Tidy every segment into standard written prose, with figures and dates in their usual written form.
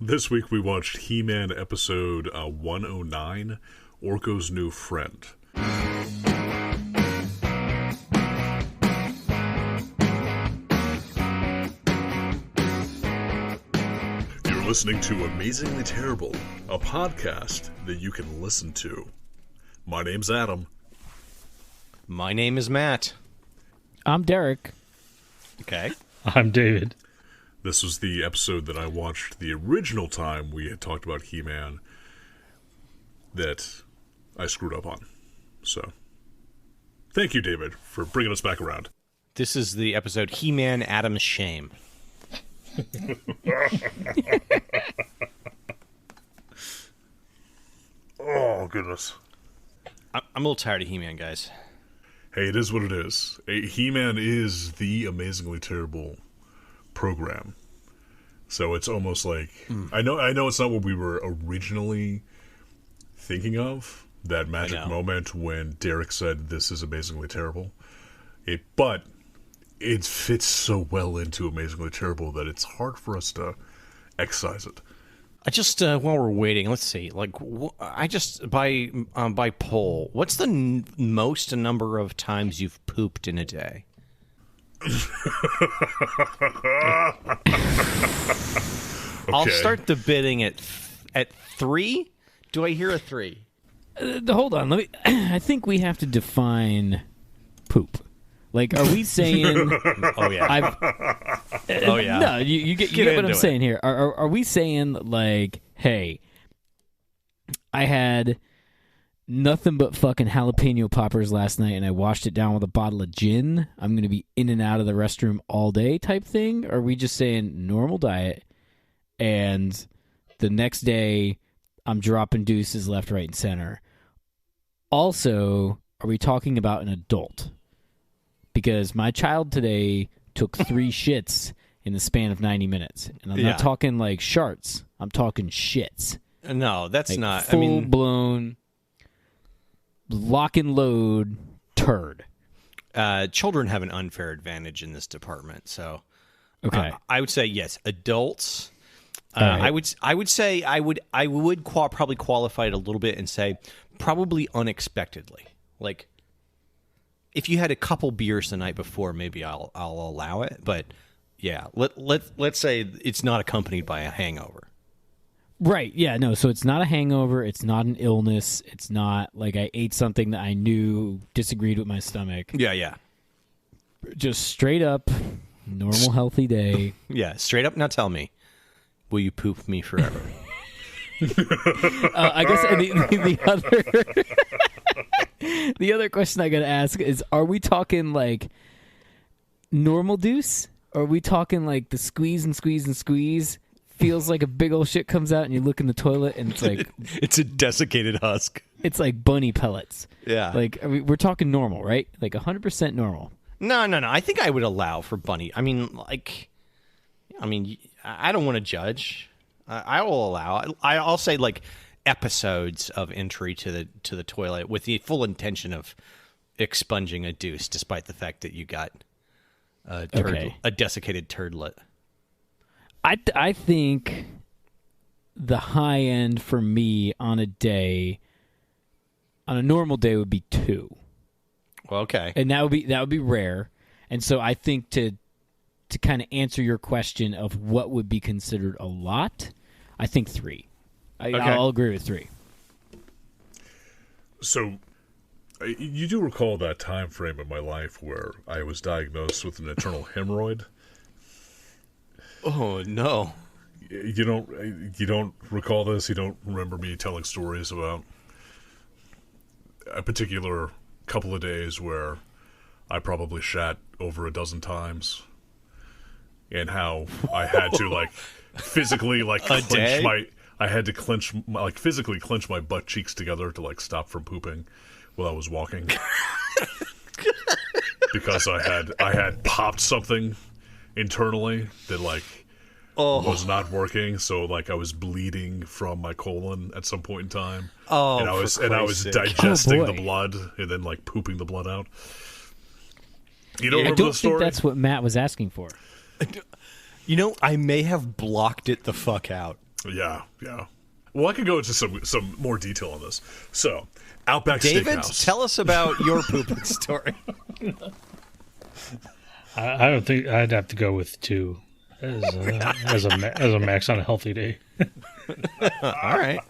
This week we watched He-Man episode 109, Orko's New Friend. You're listening to Amazingly Terrible, a podcast that you can listen to. My name's Adam. My name is Matt. I'm Derek. Okay. I'm David. This was the episode that I watched the original time we had talked about He-Man that I screwed up on. So, thank you, David, for bringing us back around. This is the episode He-Man Adam's Shame. Oh, goodness. I'm a little tired of He-Man, guys. Hey, it is what it is. He-Man is the Amazingly Terrible program. So it's almost like I know it's not what we were originally thinking of, that magic moment when Derek said this is Amazingly Terrible. But it fits so well into Amazingly Terrible that it's hard for us to excise it. I just while we're waiting, let's see. Like, I just by poll, what's the most number of times you've pooped in a day? I'll start the bidding at 3. Do I hear a 3? Hold on, let me. I think we have to define poop. Like, are we saying? Oh yeah. Oh yeah. No, you get what I'm saying here. Are we saying like, hey, I had nothing but fucking jalapeno poppers last night, and I washed it down with a bottle of gin. I'm going to be in and out of the restroom all day type thing? Or are we just saying normal diet, and the next day I'm dropping deuces left, right, and center? Also, are we talking about an adult? Because my child today took 3 shits in the span of 90 minutes. And I'm not talking like sharts. I'm talking shits. No, that's like not. Full-blown lock and load turd. Children have an unfair advantage in this department, so okay. I would say yes. Adults, right. I would say I would probably qualify it a little bit and say probably unexpectedly. Like, if you had a couple beers the night before, maybe I'll allow it. But yeah, let's say it's not accompanied by a hangover. Right, yeah, no, so it's not a hangover, it's not an illness, it's not like I ate something that I knew disagreed with my stomach. Yeah. Just straight up, normal, healthy day. Yeah, straight up, now tell me, will you poop me forever? I guess the other question I gotta ask is, are we talking like normal deuce? Or are we talking like the squeeze and squeeze and squeeze? Feels like a big old shit comes out and you look in the toilet and it's like... it's a desiccated husk. It's like bunny pellets. Yeah. Like, we're talking normal, right? Like 100% normal. No. I think I would allow for bunny. I mean, I don't want to judge. I will allow. I'll say like episodes of entry to the toilet with the full intention of expunging a deuce, despite the fact that you got a desiccated turdlet. I think the high end for me on a normal day would be 2. Well, okay. And that would be rare. And so I think to kind of answer your question of what would be considered a lot, I think 3. I'll agree with 3. So, you do recall that time frame in my life where I was diagnosed with an internal hemorrhoid? Oh no! You don't recall this? You don't remember me telling stories about a particular couple of days where I probably shat over a dozen times, and how I had to like physically like physically clench my butt cheeks together to like stop from pooping while I was walking because I had popped something internally that like was not working, so like I was bleeding from my colon at some point in time. And I was digesting the blood and then like pooping the blood out. You don't remember the story? I don't think that's what Matt was asking for. You know, I may have blocked it the fuck out. Yeah. Well, I could go into some more detail on this. So, Outback David, Steakhouse. tell us about your pooping story. I don't think I'd have to go with 2 as a max on a healthy day. All right.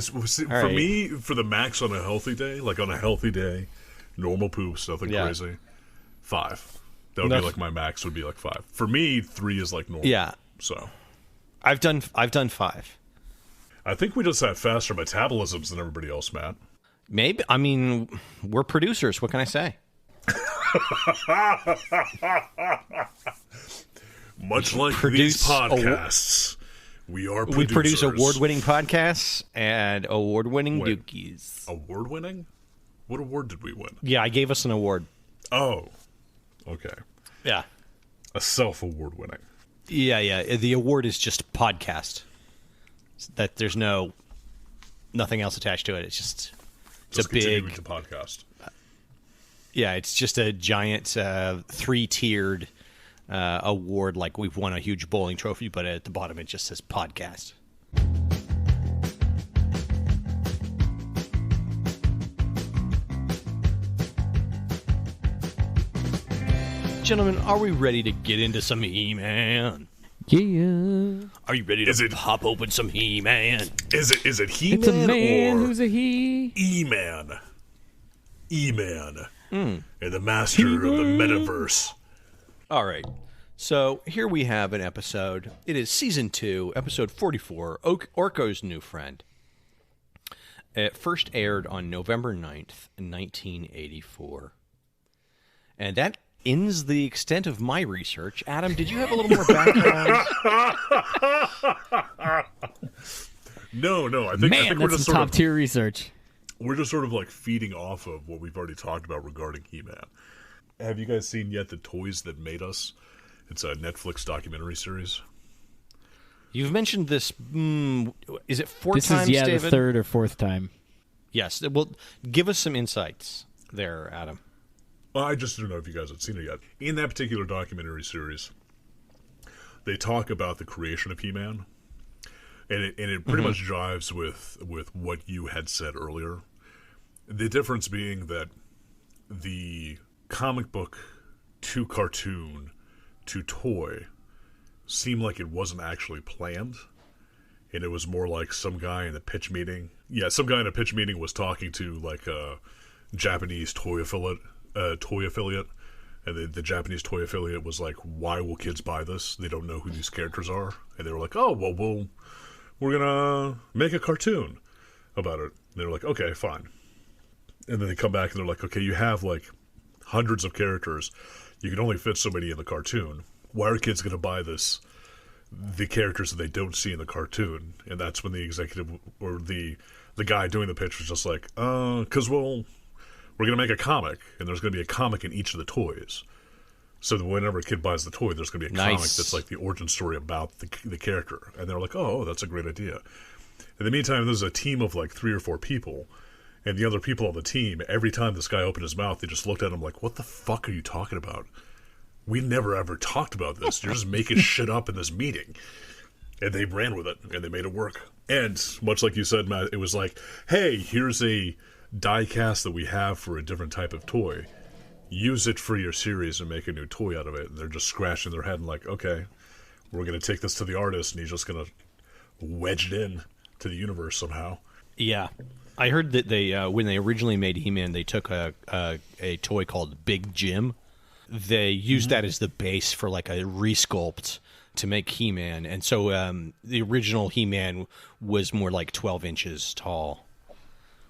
For me, for the max on a healthy day, like on a healthy day, normal poops, nothing crazy, 5. That would be like my max would be like 5. For me, 3 is like normal. Yeah. So I've done 5. I think we just have faster metabolisms than everybody else, Matt. Maybe. I mean, we're producers. What can I say? Much like these podcasts, we are producers. We produce award-winning podcasts and award-winning dookies. Award-winning? What award did we win? Yeah, I gave us an award. Oh, okay. Yeah. A self-award winning. Yeah. The award is just podcast. That there's nothing else attached to it. It's just a big to podcast. Yeah, it's just a giant 3-tiered award, like we've won a huge bowling trophy, but at the bottom it just says podcast. Gentlemen, are we ready to get into some He-Man? Yeah. Are you ready to pop open some He-Man? Is it He-Man It's a man or who's a he. E-Man? E-Man. And the master of the metaverse. All right. So here we have an episode. It is Season 2, Episode 44, Orko's New Friend. It first aired on November 9th, 1984. And that ends the extent of my research. Adam, did you have a little more background? No. I think Man, we're that's just some top-tier research. We're just sort of like feeding off of what we've already talked about regarding He-Man. Have you guys seen yet The Toys That Made Us? It's a Netflix documentary series. You've mentioned this, is it 4 This times, is, David? the 3rd or 4th time. Yes. Well, give us some insights there, Adam. Well, I just don't know if you guys have seen it yet. In that particular documentary series, they talk about the creation of He-Man. And it pretty much jives with what you had said earlier. The difference being that the comic book to cartoon to toy seemed like it wasn't actually planned. And it was more like some guy in a pitch meeting. Yeah, some guy in a pitch meeting was talking to like a Japanese toy affiliate. And the Japanese toy affiliate was like, why will kids buy this? They don't know who these characters are. And they were like, oh, well, we're going to make a cartoon about it. And they were like, okay, fine. And then they come back and they're like, okay, you have like hundreds of characters. You can only fit so many in the cartoon. Why are kids going to buy the characters that they don't see in the cartoon? And that's when the executive or the guy doing the pitch was just like, because, well, we're going to make a comic, and there's going to be a comic in each of the toys. So that whenever a kid buys the toy, there's going to be a comic that's like the origin story about the character. And they're like, oh, that's a great idea. In the meantime, there's a team of like 3 or 4 people, and the other people on the team, every time this guy opened his mouth, they just looked at him like, what the fuck are you talking about? We never ever talked about this. You're just making shit up in this meeting. And they ran with it, and they made it work. And much like you said, Matt, it was like, hey, here's a die cast that we have for a different type of toy. Use it for your series and make a new toy out of it. And they're just scratching their head and like, okay, we're going to take this to the artist, and he's just going to wedge it in to the universe somehow. Yeah. I heard that they when they originally made He-Man, they took a toy called Big Jim. They used that as the base for like a resculpt to make He-Man. And so the original He-Man was more like 12 inches tall,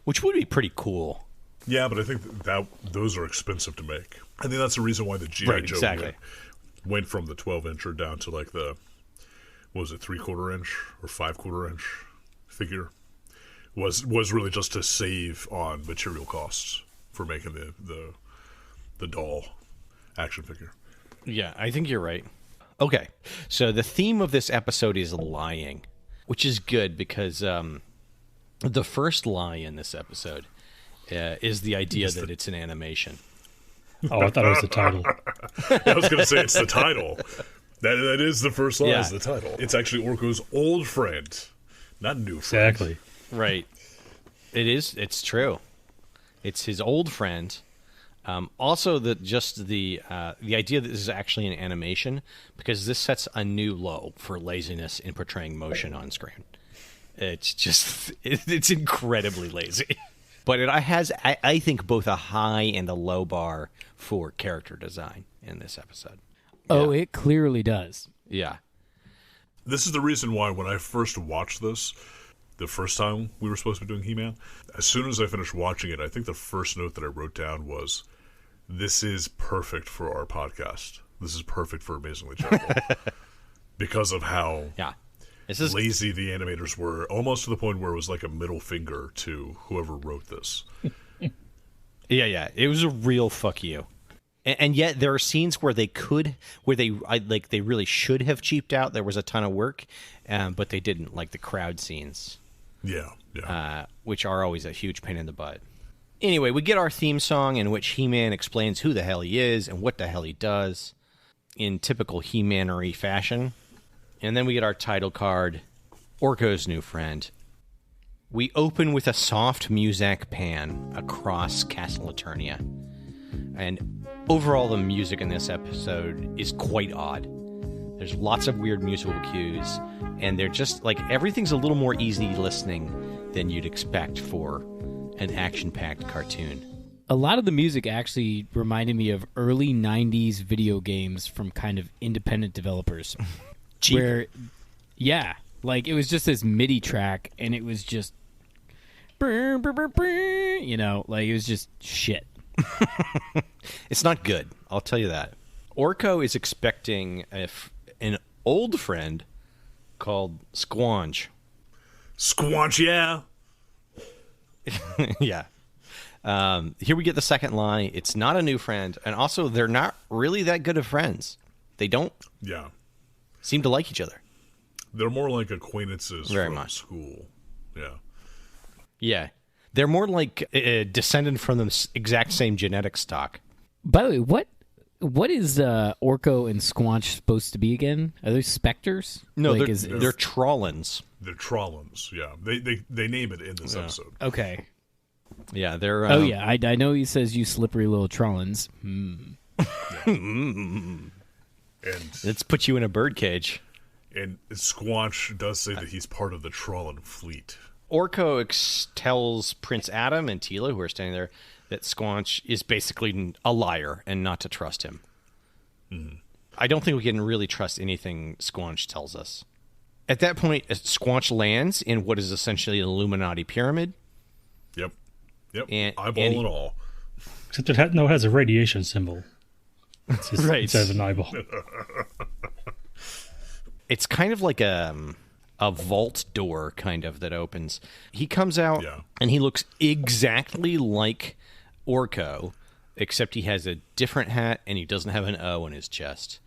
which would be pretty cool. Yeah, but I think that those are expensive to make. I think that's the reason why the G.I. Joe went from the 12-incher down to like the, what was it, 3/4 inch or 5/4 inch figure. Was really just to save on material costs for making the doll action figure. Yeah, I think you're right. Okay, so the theme of this episode is lying, which is good because the first lie in this episode is the idea that it's an animation. Oh, I thought it was the title. I was going to say it's the title. That is the first line, Yeah. is the title. It's actually Orko's old friend, not new friend. Exactly. Right. It is. It's true. It's his old friend. Also, the idea that this is actually an animation, because this sets a new low for laziness in portraying motion on screen. It's just it's incredibly lazy. But it has, I think, both a high and a low bar for character design in this episode. Oh, Yeah. it clearly does. Yeah. This is the reason why when I first watched this, the first time we were supposed to be doing He-Man, as soon as I finished watching it, I think the first note that I wrote down was, this is perfect for our podcast. This is perfect for Amazingly Terrible. Because of how Yeah. This is lazy the animators were, almost to the point where it was like a middle finger to whoever wrote this. Yeah. It was a real fuck you. And yet there are scenes where they really should have cheaped out. There was a ton of work, but they didn't, like the crowd scenes. Yeah. Which are always a huge pain in the butt. Anyway, we get our theme song in which He-Man explains who the hell he is and what the hell he does in typical He-Manery fashion. And then we get our title card, Orko's new friend. We open with a soft muzak pan across Castle Eternia. And overall, the music in this episode is quite odd. There's lots of weird musical cues, and they're just like everything's a little more easy listening than you'd expect for an action-packed cartoon. A lot of the music actually reminded me of early 90s video games from kind of independent developers. Cheap. Where, yeah, like it was just this MIDI track, and it was just, you know, like it was just shit. It's not good, I'll tell you that. Orko is expecting an old friend called Squanch. Squanch, yeah. Yeah. Here we get the second line. It's not a new friend, and also they're not really that good of friends. They don't Yeah. seem to like each other. They're more like acquaintances Very from much. school. Yeah. Yeah. They're more like descended from the exact same genetic stock. By the way, what is Orko and Squanch supposed to be again? Are they specters? No, like, they're Trollins. They're Trollins, yeah. They name it in this episode. okay. Yeah, they're... Oh yeah, I know he says you slippery little Trollins. And Let's put you in a birdcage. and Squanch does say that he's part of the Trollin fleet. Orko tells Prince Adam and Tila, who are standing there, that Squanch is basically a liar and not to trust him. I don't think we can really trust anything Squanch tells us. At that point, Squanch lands in what is essentially an Illuminati pyramid. Yep. And- Eyeball and- and all. Except it has a radiation symbol. It's just, Right. Instead of an eyeball. It's kind of like a vault door kind of that opens. He comes out Yeah. and he looks exactly like Orko, except he has a different hat and he doesn't have an O on his chest.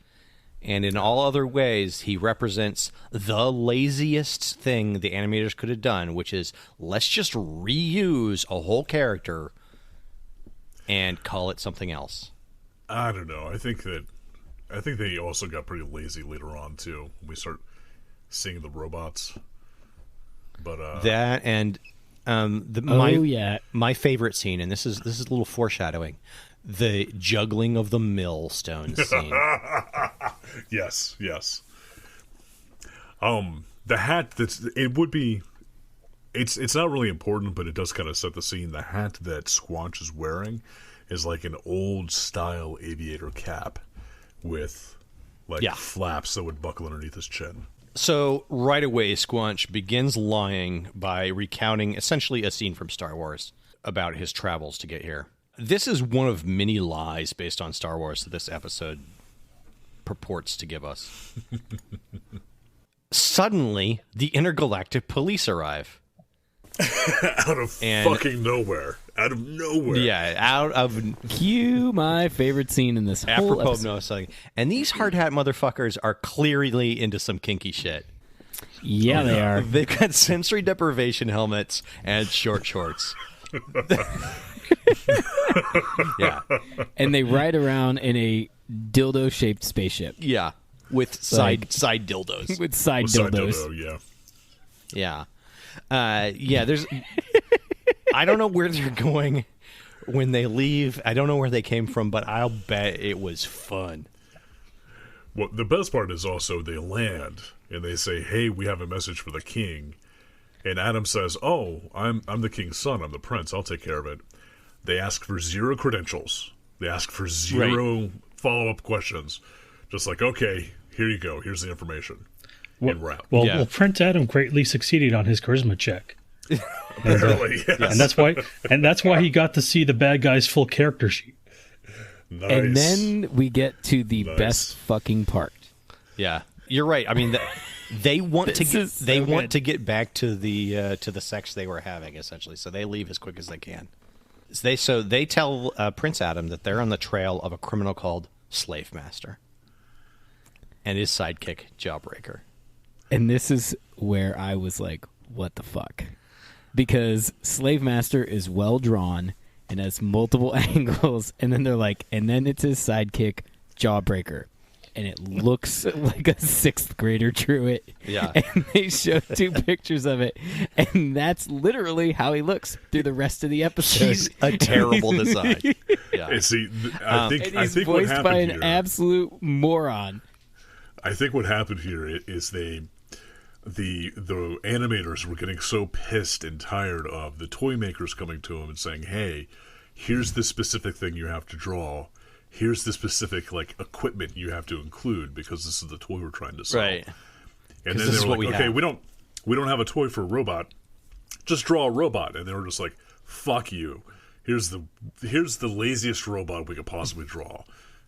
And in all other ways, he represents the laziest thing the animators could have done, which is let's just reuse a whole character and call it something else. I don't know. I think they also got pretty lazy later on too. When we start seeing the robots. But That and yeah. my favorite scene, and this is a little foreshadowing, the juggling of the millstones scene. yes. The hat it's not really important, but it does kind of set the scene. The hat that Squanch is wearing is like an old style aviator cap with flaps that would buckle underneath his chin. So right away, Squanch begins lying by recounting essentially a scene from Star Wars about his travels to get here. This is one of many lies based on Star Wars that this episode purports to give us. Suddenly, the intergalactic police arrive. Out of fucking nowhere. Out of nowhere. Yeah, out of Cue my favorite scene in this whole apropos of episode. no something. And these hard hat motherfuckers are clearly into some kinky shit. Yeah, they are. They've got sensory deprivation helmets and short shorts. Yeah. And they ride around in a dildo-shaped spaceship. Yeah. with side dildos. With side With dildos. side dildo, yeah. Yeah. There's. I don't know where they're going when they leave. I don't know where they came from, but I'll bet it was fun. Well, the best part is also they land and they say, "Hey, we have a message for the king." And Adam says, "Oh, I'm the king's son. I'm the prince. I'll take care of it." They ask for 0 credentials. They ask for 0 follow-up questions. Just like, okay, here you go. Here's the information. And wrap. Well, Prince Adam greatly succeeded on his charisma check. Apparently, yes. And that's why he got to see the bad guy's full character sheet. Nice. And then we get to the best fucking part. Yeah, you're right. I mean, they want to to get back to the sex they were having, essentially. So they leave as quick as they can. So they tell Prince Adam that they're on the trail of a criminal called Slave Master and his sidekick Jawbreaker. And this is where I was like, what the fuck? Because Slave Master is well drawn and has multiple angles, and then they're like, and then it's his sidekick Jawbreaker, and it looks like a 6th grader drew it. Yeah. And they show 2 pictures of it, and that's literally how he looks through the rest of the episode. He's a terrible design. Yeah. And see, I think and he's what voiced happened by an here, absolute moron. I think what happened here is the animators were getting so pissed and tired of the toy makers coming to them and saying, "Hey, here's the specific thing you have to draw. Here's the specific equipment you have to include because this is the toy we're trying to sell." Right. And then they were like, "Okay, we don't have a toy for a robot. Just draw a robot." And they were just like, "Fuck you. Here's the laziest robot we could possibly draw.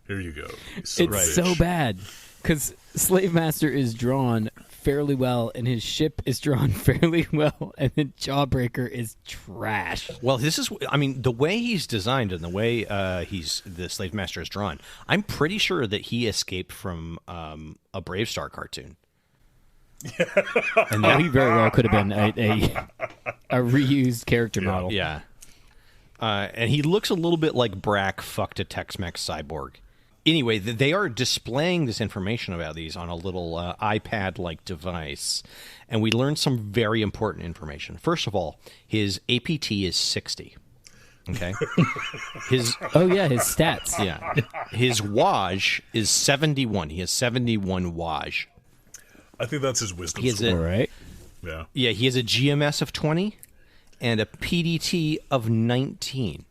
Here you go." It's so bad because Slave Master is drawn fairly well, and his ship is drawn fairly well, and then Jawbreaker is trash. Well, the way he's designed and the way the Slave Master is drawn, I'm pretty sure that he escaped from a Brave Star cartoon. And he very well could have been a reused character model. Yeah. And he looks a little bit like Brack fucked a Tex-Mex cyborg. Anyway, they are displaying this information about these on a little iPad-like device, and we learned some very important information. First of all, his APT is 60. Okay. His stats. Yeah. His Waj is 71. He has 71 Waj. I think that's his wisdom score. Right. Yeah. Yeah, he has a GMS of 20 and a PDT of 19.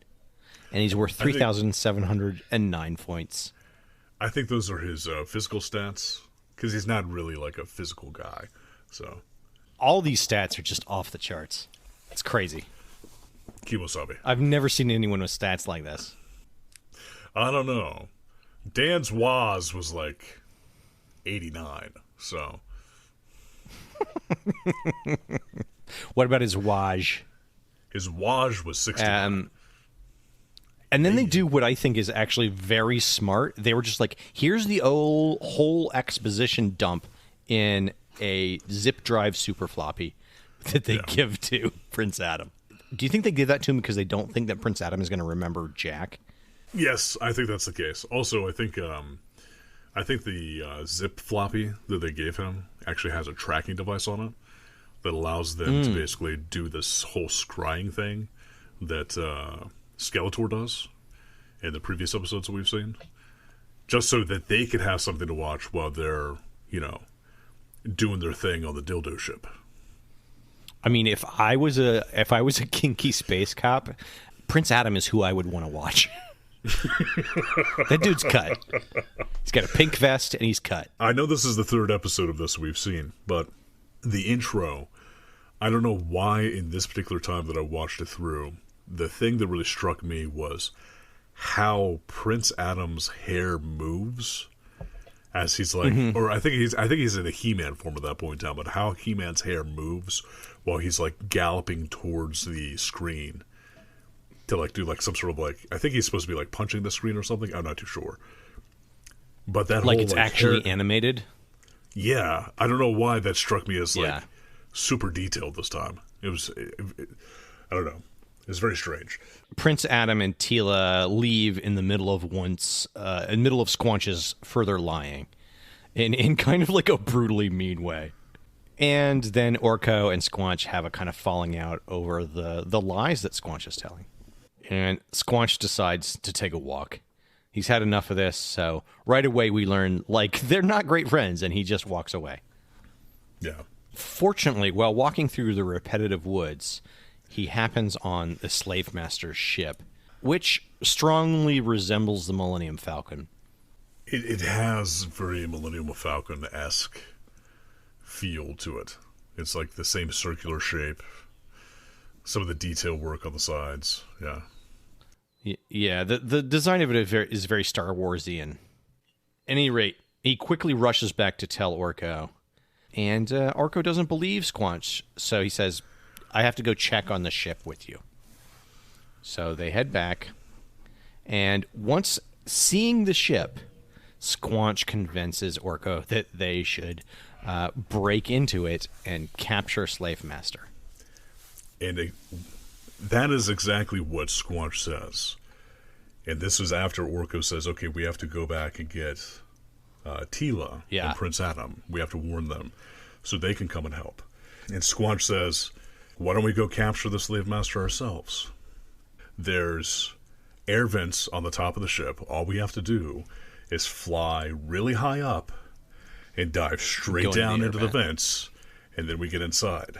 And he's worth 3,709 points. I think those are his physical stats, because he's not really a physical guy. So all these stats are just off the charts. It's crazy. Kimosabe. I've never seen anyone with stats like this. I don't know. Dan's Waz was 89, so. What about his Waj? His Waj was 69. And then they do what I think is actually very smart. They were just like, here's the whole exposition dump in a zip drive super floppy that they give to Prince Adam. Do you think they give that to him because they don't think that Prince Adam is going to remember Jack? Yes, I think that's the case. Also, I think the zip floppy that they gave him actually has a tracking device on it that allows them to basically do this whole scrying thing that Skeletor does in the previous episodes that we've seen, just so that they could have something to watch while they're, doing their thing on the dildo ship. I mean, if I was a kinky space cop, Prince Adam is who I would want to watch. That dude's cut. He's got a pink vest and he's cut. I know this is the 3rd episode of this we've seen, but the intro, I don't know why in this particular time that I watched it through, the thing that really struck me was how Prince Adam's hair moves as he's or I think he's in a He-Man form at that point in time, but how He-Man's hair moves while he's galloping towards the screen to do some sort of I think he's supposed to be punching the screen or something. I'm not too sure. But that whole it's actually hair, animated. Yeah, I don't know why that struck me as super detailed this time. It was I don't know. It's very strange. Prince Adam and Tila leave in the middle of Squanch's further lying, in kind of like a brutally mean way. And then Orko and Squanch have a kind of falling out over the lies that Squanch is telling. And Squanch decides to take a walk. He's had enough of this, so right away we learn, like, they're not great friends, and he just walks away. Yeah. Fortunately, while walking through the repetitive woods, he happens on the slave master's ship, which strongly resembles the Millennium Falcon. It has very Millennium Falcon-esque feel to it. It's like the same circular shape. Some of the detail work on the sides. Yeah. Yeah, the design of it is very Star Warsian. At any rate, he quickly rushes back to tell Orko. And Orko doesn't believe Squanch, so he says, I have to go check on the ship with you. So they head back. And once seeing the ship, Squanch convinces Orko that they should break into it and capture Slave Master. And that is exactly what Squanch says. And this is after Orko says, okay, we have to go back and get Tila and Prince Adam. We have to warn them so they can come and help. And Squanch says, why don't we go capture the slave master ourselves? There's air vents on the top of the ship. All we have to do is fly really high up and dive straight down into the vents, and then we get inside.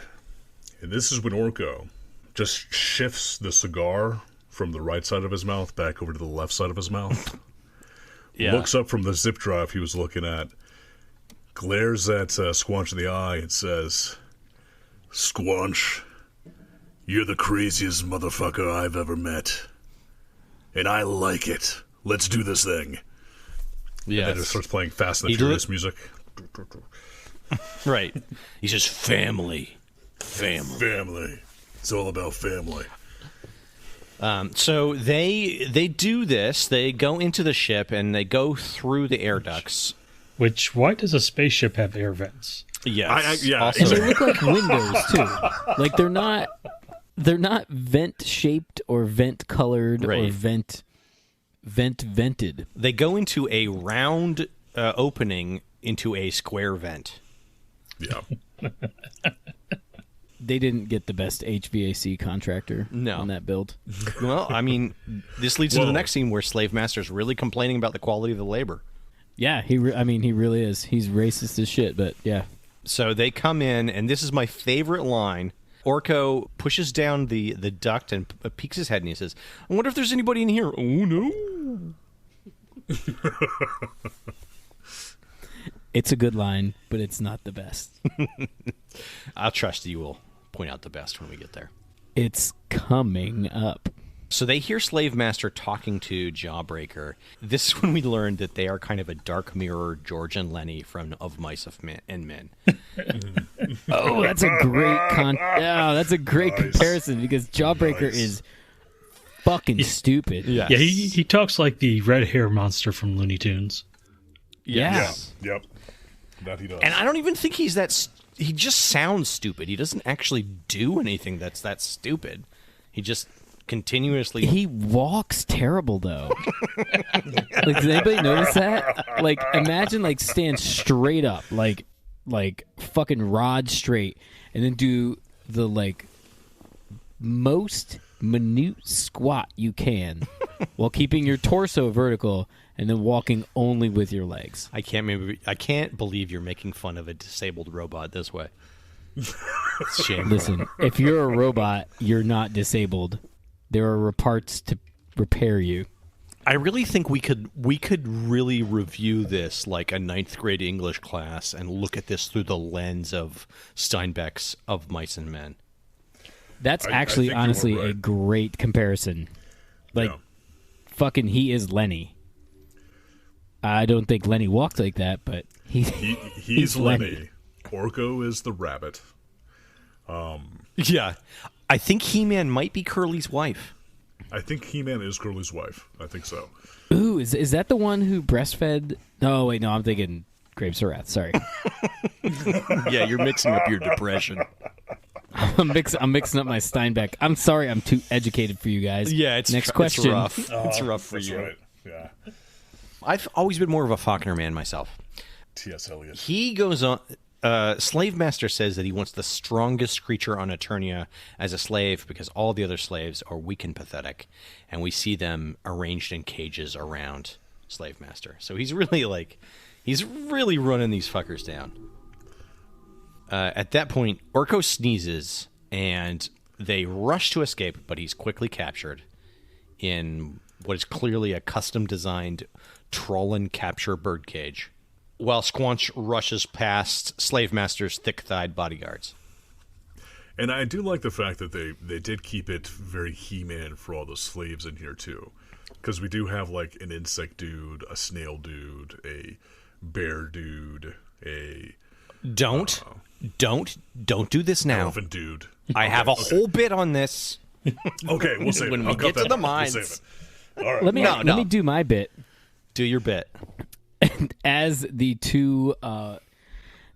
And this is when Orko just shifts the cigar from the right side of his mouth back over to the left side of his mouth. Looks up from the zip drive he was looking at, glares at Squanch in the eye and says, Squanch, you're the craziest motherfucker I've ever met. And I like it. Let's do this thing. Yeah. And then it starts playing Fast and the Furious music. Right. He says, family. Family. It's all about family. So they do this. They go into the ship and they go through the air ducts. Why does a spaceship have air vents? Yes. And they look like windows too. Like they're not vent shaped or vent colored or vented. They go into a round opening into a square vent. Yeah. They didn't get the best HVAC contractor on that build. Well, I mean, this leads to the next scene where Slave Master's really complaining about the quality of the labor. Yeah, he really is. He's racist as shit, but yeah. So they come in, and this is my favorite line. Orko pushes down the duct and peeks his head, and he says, I wonder if there's anybody in here. Oh, no. It's a good line, but it's not the best. I'll trust you will point out the best when we get there. It's coming up. So they hear Slave Master talking to Jawbreaker. This is when we learn that they are kind of a dark mirror George and Lenny from Of Mice and Men. Oh, that's a great comparison because Jawbreaker is fucking stupid. Yes. Yeah, he talks like the red hair monster from Looney Tunes. Yes. Yeah. Yep. That he does. And I don't even think he's that. He just sounds stupid. He doesn't actually do anything that's that stupid. He just continuously. He walks terrible though. Like, does anybody notice that? Like, imagine like stand straight up, like fucking rod straight, and then do the like most minute squat you can while keeping your torso vertical. And then walking only with your legs. I can't believe you're making fun of a disabled robot this way. It's shameful. Listen, if you're a robot, you're not disabled. There are parts to repair you. I really think we could really review this like a ninth grade English class and look at this through the lens of Steinbeck's Of Mice and Men. That's actually honestly a great comparison. Like, fucking, he is Lenny. I don't think Lenny walked like that, but he's Lenny. Orko is the rabbit. Yeah. I think He-Man might be Curly's wife. I think He-Man is Curly's wife. I think so. Ooh, is that the one who breastfed? Oh, wait, no, I'm thinking Grave Sarath. Sorry. Yeah, you're mixing up your depression. I'm mixing up my Steinbeck. I'm sorry I'm too educated for you guys. Yeah, it's next question. It's rough. It's rough for you. Right. Yeah. I've always been more of a Faulkner man myself. T.S. Eliot. He goes on. Slave Master says that he wants the strongest creature on Eternia as a slave because all the other slaves are weak and pathetic, and we see them arranged in cages around Slave Master. So he's really running these fuckers down. At that point, Orko sneezes, and they rush to escape, but he's quickly captured in what is clearly a custom-designed Trollin capture birdcage, while Squanch rushes past Slave Master's thick-thighed bodyguards. And I do like the fact that they did keep it very He-Man for all the slaves in here, too. Because we do have, like, an insect dude, a snail dude, a bear dude, a... Don't do this now. Elephant dude. I have a whole bit on this. Okay, we'll save when it. we I'll get cut to that the out. We'll mines. save it. All right. Let me do my bit. Do your bit. As the two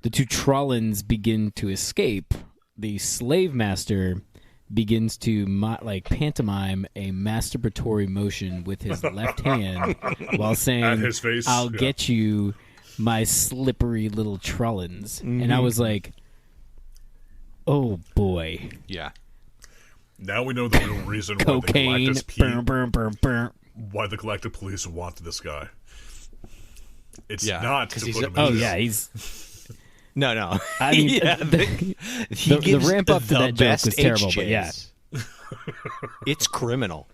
Trollins begin to escape, the slave master begins to pantomime a masturbatory motion with his left hand while saying, At his face, "I'll get you, my slippery little Trollins." And I was like, "Oh boy." Yeah. Now we know the real reason Cocaine. Why the Galactic Police want this guy. It's Yeah, not to 'cause put he's him a- in Oh jail. yeah, he's. No. I mean, Yeah, the gives ramp up to the that joke best was terrible, but HJs. yeah. It's criminal.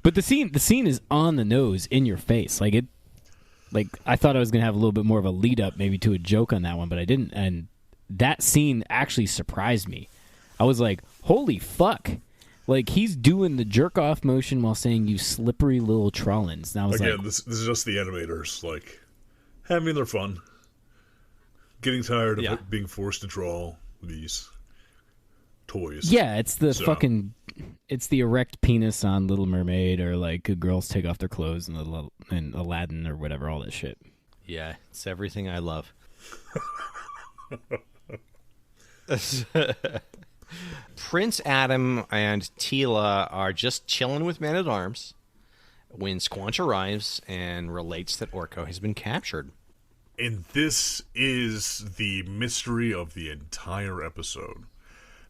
But the scene is on the nose, in your face. Like I thought I was gonna have a little bit more of a lead up, maybe to a joke on that one, but I didn't. And that scene actually surprised me. I was like, "Holy fuck!" Like he's doing the jerk off motion while saying, "You slippery little Trollins." And I was Again, like, this is just the animators, like, having their fun. Getting tired of being forced to draw these toys. "Yeah, it's the it's the erect penis on Little Mermaid, or like good girls take off their clothes in Aladdin or whatever, all that shit." Yeah, it's everything I love. Prince Adam and Tila are just chilling with Man-at-Arms when Squanch arrives and relates that Orko has been captured. And this is the mystery of the entire episode.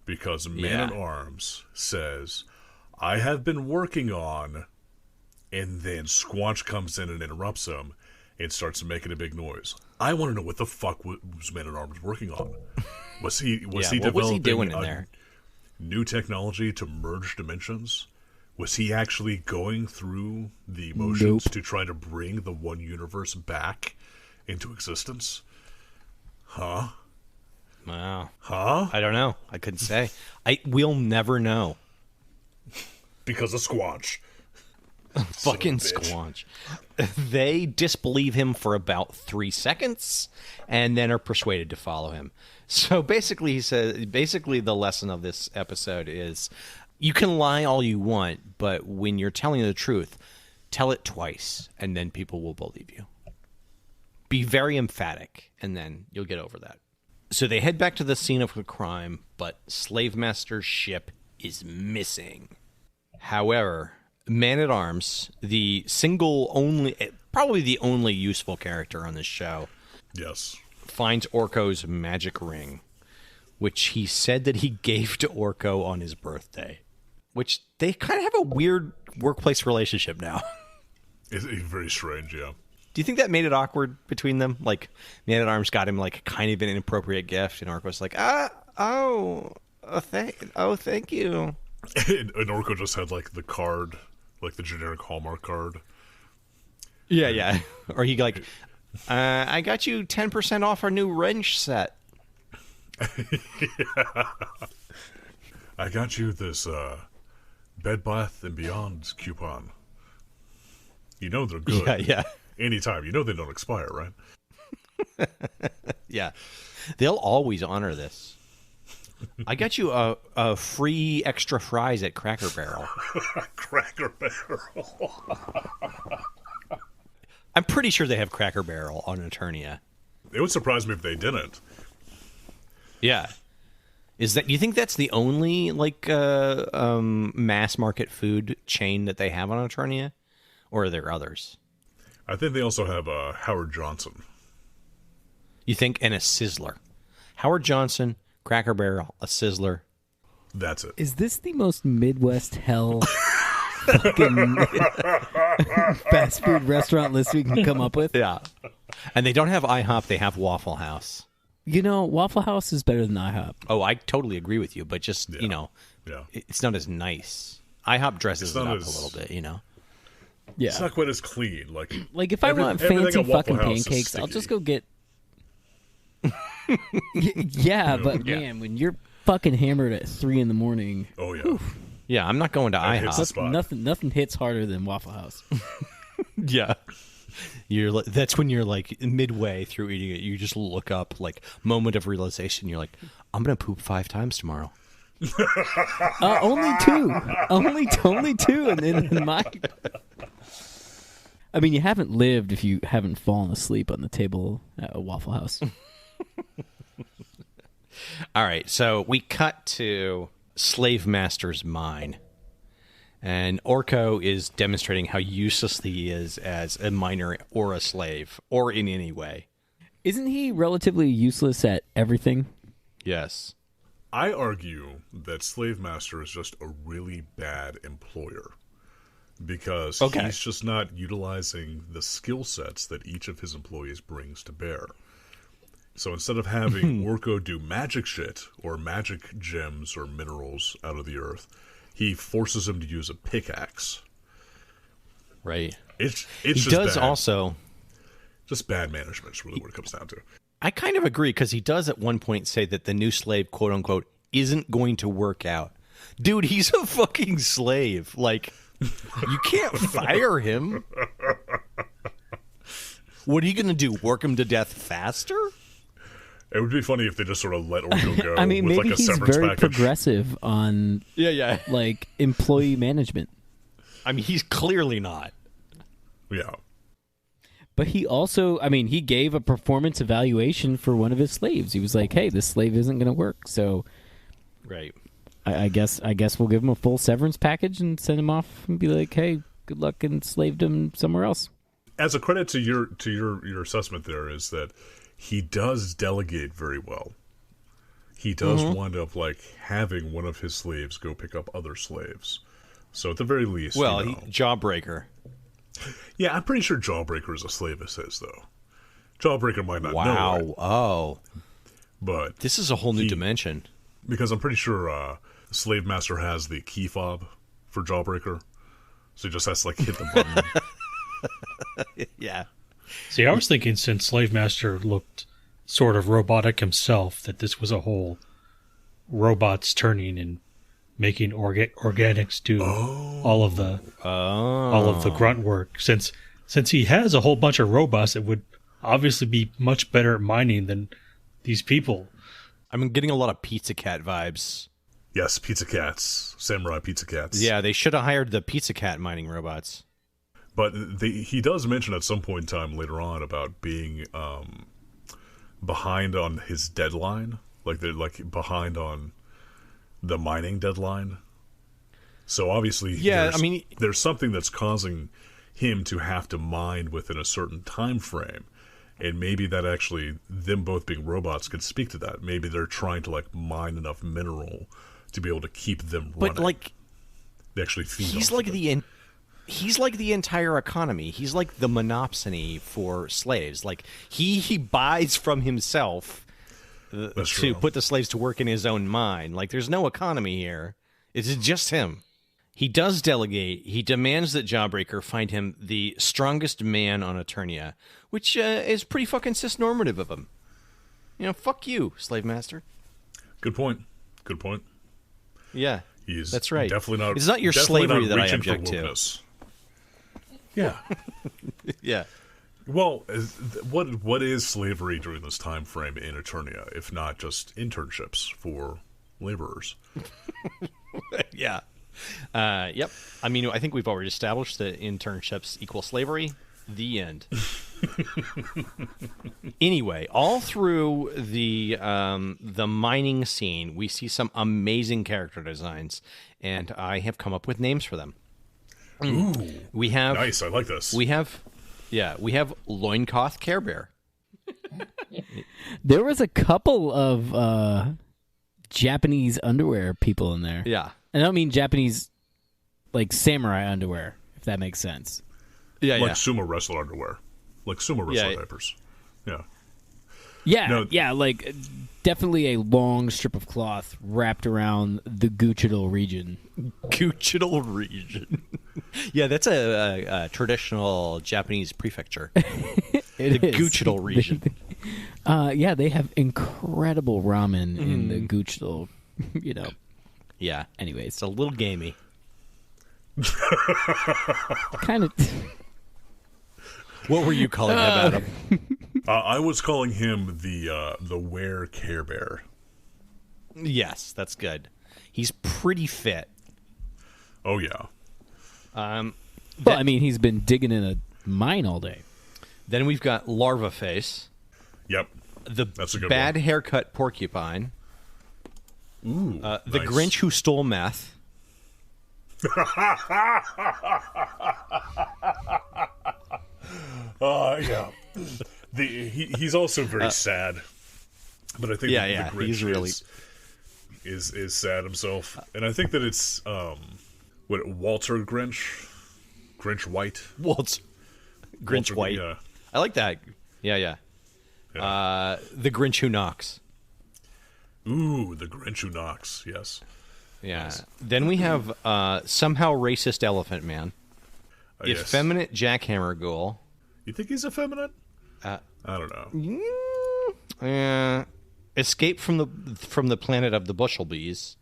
Because Man-at-Arms says, "I have been working on," and then Squanch comes in and interrupts him and starts making a big noise. I want to know what the fuck was Man-at-Arms working on. Was he developing doing in there? New technology to merge dimensions? Was he actually going through the motions to try to bring the one universe back into existence? Huh? Wow. Huh? I don't know. I couldn't say. We'll never know. Because of Squanch. Fucking Squanch. They disbelieve him for about 3 seconds and then are persuaded to follow him. So basically, he says, the lesson of this episode is you can lie all you want, but when you're telling the truth, tell it twice and then people will believe you. Be very emphatic and then you'll get over that. So they head back to the scene of the crime, but Slave Master's ship is missing. However, Man-at-Arms, probably the only useful character on this show, Yes. finds Orko's magic ring, which he said that he gave to Orko on his birthday. Which they kind of have a weird workplace relationship now. It's very strange, yeah. Do you think that made it awkward between them? Like, Man-at-Arms got him like kind of an inappropriate gift, and Orko's like, thank you. And Orko just had, like, the card, like the generic Hallmark card. Yeah. Or he like, I got you 10% off our new wrench set. I got you this Bed Bath & Beyond coupon. You know they're good. Yeah. Anytime. You know they don't expire, right? Yeah. They'll always honor this. I got you a free extra fries at Cracker Barrel. Cracker Barrel. I'm pretty sure they have Cracker Barrel on Eternia. It would surprise me if they didn't. Yeah. You think that's the only mass market food chain that they have on Eternia? Or are there others? I think they also have Howard Johnson. You think, and a Sizzler. Howard Johnson, Cracker Barrel, a Sizzler. That's it. Is this the most Midwest hell fucking fast food restaurant list we can come up with? Yeah. And they don't have IHOP, they have Waffle House. You know, Waffle House is better than IHOP. Oh, I totally agree with you, but just, Yeah. it's not as nice. IHOP dresses it up a little bit, Yeah. It's not quite as clean. Like if I want everything fancy at Waffle fucking House is pancakes, I'll sticky. just go get. But man, when you're fucking hammered at 3 a.m, Oh yeah. Yeah, I'm not going to That hits the IHOP. spot. nothing hits harder than Waffle House. Yeah. That's when you're like midway through eating it, you just look up, like moment of realization. You're like, I'm gonna poop 5 times tomorrow. Only 2, only 2, and then my. I mean, you haven't lived if you haven't fallen asleep on the table at a Waffle House. All right, so we cut to Slave Master's mine. And Orko is demonstrating how useless he is as a miner or a slave, or in any way. Isn't he relatively useless at everything? Yes. I argue that Slave Master is just a really bad employer because he's just not utilizing the skill sets that each of his employees brings to bear. So instead of having Orko do magic shit or magic gems or minerals out of the earth, he forces him to use a pickaxe. Right. It's He just does bad. also... Just bad management is really what it comes down to. I kind of agree, because he does at one point say that the new slave, quote-unquote, isn't going to work out. Dude, he's a fucking slave. Like, you can't fire him. What are you going to do, work him to death faster? It would be funny if they just sort of let Orko go I mean, with maybe like a he's severance very package. progressive on Yeah. like employee management. I mean, he's clearly not. Yeah. But he also, I mean, he gave a performance evaluation for one of his slaves. He was like, "Hey, this slave isn't going to work." So, Right. I guess we'll give him a full severance package and send him off and be like, "Hey, good luck and slaved him somewhere else." As a credit to your assessment, there is that he does delegate very well. He does wind up like having one of his slaves go pick up other slaves. So at the very least, Well, you know. Jawbreaker. Yeah, I'm pretty sure Jawbreaker is a slave of his, though. Jawbreaker might not know Wow. it, Oh. but This is a whole new dimension. because I'm pretty sure Slave Master has the key fob for Jawbreaker, so he just has to like hit the button. Yeah. See, I was thinking since Slave Master looked sort of robotic himself, that this was a whole robots turning and making organics do all of the grunt work. Since he has a whole bunch of robots, it would obviously be much better at mining than these people. I'm getting a lot of Pizza Cat vibes. Yes, Pizza Cats, Samurai Pizza Cats. Yeah, they should have hired the Pizza Cat mining robots. But he does mention at some point in time later on about being behind on his deadline, like they're like behind on the mining deadline. So obviously, there's something that's causing him to have to mine within a certain time frame, and maybe that actually them both being robots could speak to that. Maybe they're trying to like mine enough mineral to be able to keep them running. But like, they actually feed. he's off like of it. he's like the entire economy. He's like the monopsony for slaves. Like he buys from himself That's to true. put the slaves to work in his own mine. Like there's no economy here. It's just him. He does delegate. He demands that Jawbreaker find him the strongest man on Eternia, which is pretty fucking cisnormative of him. You know, fuck you, Slave Master. Good point. Good point. Yeah, He's that's right. Definitely not. It's not your definitely slavery not that I reaching for object to. wokeness. Yeah. Yeah. Well, what is slavery during this time frame in Eternia, if not just internships for laborers? Yeah. Yep. I mean, I think we've already established that internships equal slavery. The end. Anyway, all through the mining scene, we see some amazing character designs, and I have come up with names for them. We have Nice, I like this. we have Loincloth Care Bear. There was a couple of Japanese underwear people in there. Yeah. I don't mean Japanese, like samurai underwear, if that makes sense. Yeah, Like sumo wrestler underwear. Like sumo wrestler diapers. Yeah. Yeah, No. yeah, like definitely a long strip of cloth wrapped around the Guchidal region. Guchidal region. Yeah, that's a traditional Japanese prefecture. The Guchidal region. Yeah, they have incredible ramen in the Guchidal, Yeah. Anyways. It's a little gamey. Kind of. What were you calling him, Adam? I was calling him the Were Care Bear. Yes, that's good. He's pretty fit. Oh, yeah. Well, I mean, he's been digging in a mine all day. Then we've got Larva Face. Yep. That's a good bad one. Haircut porcupine. Ooh, the nice. Grinch who stole meth. Yeah. He's also very sad, but I think the Grinch he's really is sad himself, and I think that it's Walter Grinch White. Grinch Walter, White. Yeah. I like that. Yeah. The Grinch who knocks. Ooh, the Grinch who knocks. Yes. Yeah. Then we have somehow racist Elephant Man. Yes. Effeminate Jackhammer Ghoul. You think he's effeminate? I don't know. Escape from the planet of the Bushel-Bees.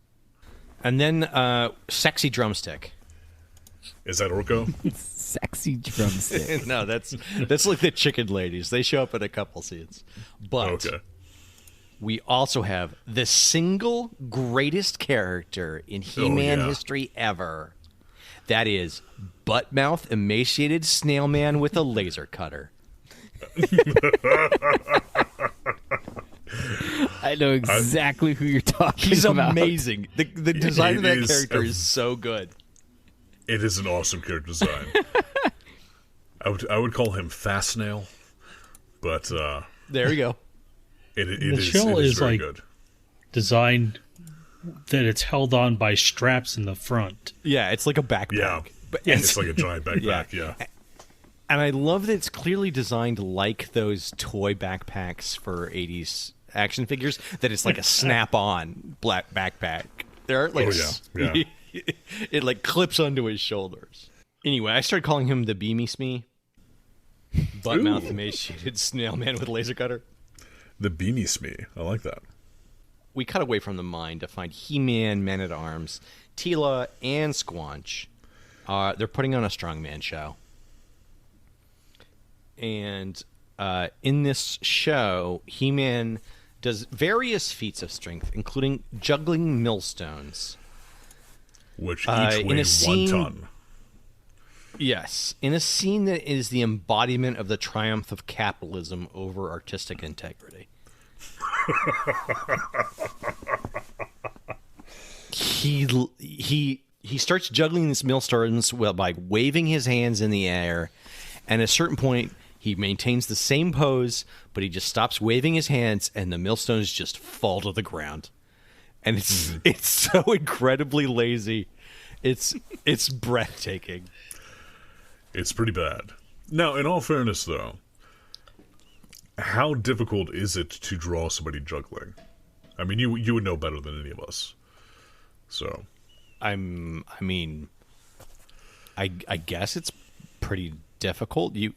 And then Sexy Drumstick. Is that Orko? Sexy drumstick. No, that's like the chicken ladies. They show up in a couple scenes. But we also have the single greatest character in He-Man history ever. That is butt-mouth emaciated snail man with a laser cutter. I know exactly who you're talking He's about. amazing. The design of that character is so good. It is an awesome character design. I would call him Fast Snail, but there you go. The shell is very like good. Designed that it's held on by straps in the front. Yeah, it's like a backpack. Yeah, it's like a giant backpack. Yeah. And I love that it's clearly designed like those toy backpacks for 80s action figures, that it's like a snap-on black backpack. There are like it like clips onto his shoulders. Anyway, I started calling him the Beamy Smee. Butt-mouth emaciated snail man with laser cutter. The Beanie Smee. I like that. We cut away from the mine to find He-Man, Men-at-Arms, Tila, and Squanch. They're putting on a strongman show. And in this show, He-Man does various feats of strength, including juggling millstones. Which each weigh 1 ton. Yes. In a scene that is the embodiment of the triumph of capitalism over artistic integrity. He starts juggling these millstones by waving his hands in the air, and at a certain point he maintains the same pose, but he just stops waving his hands and the millstones just fall to the ground. And it's so incredibly lazy. It's breathtaking. It's pretty bad. Now, in all fairness though, how difficult is it to draw somebody juggling? I mean, you would know better than any of us. So, I guess it's pretty difficult. You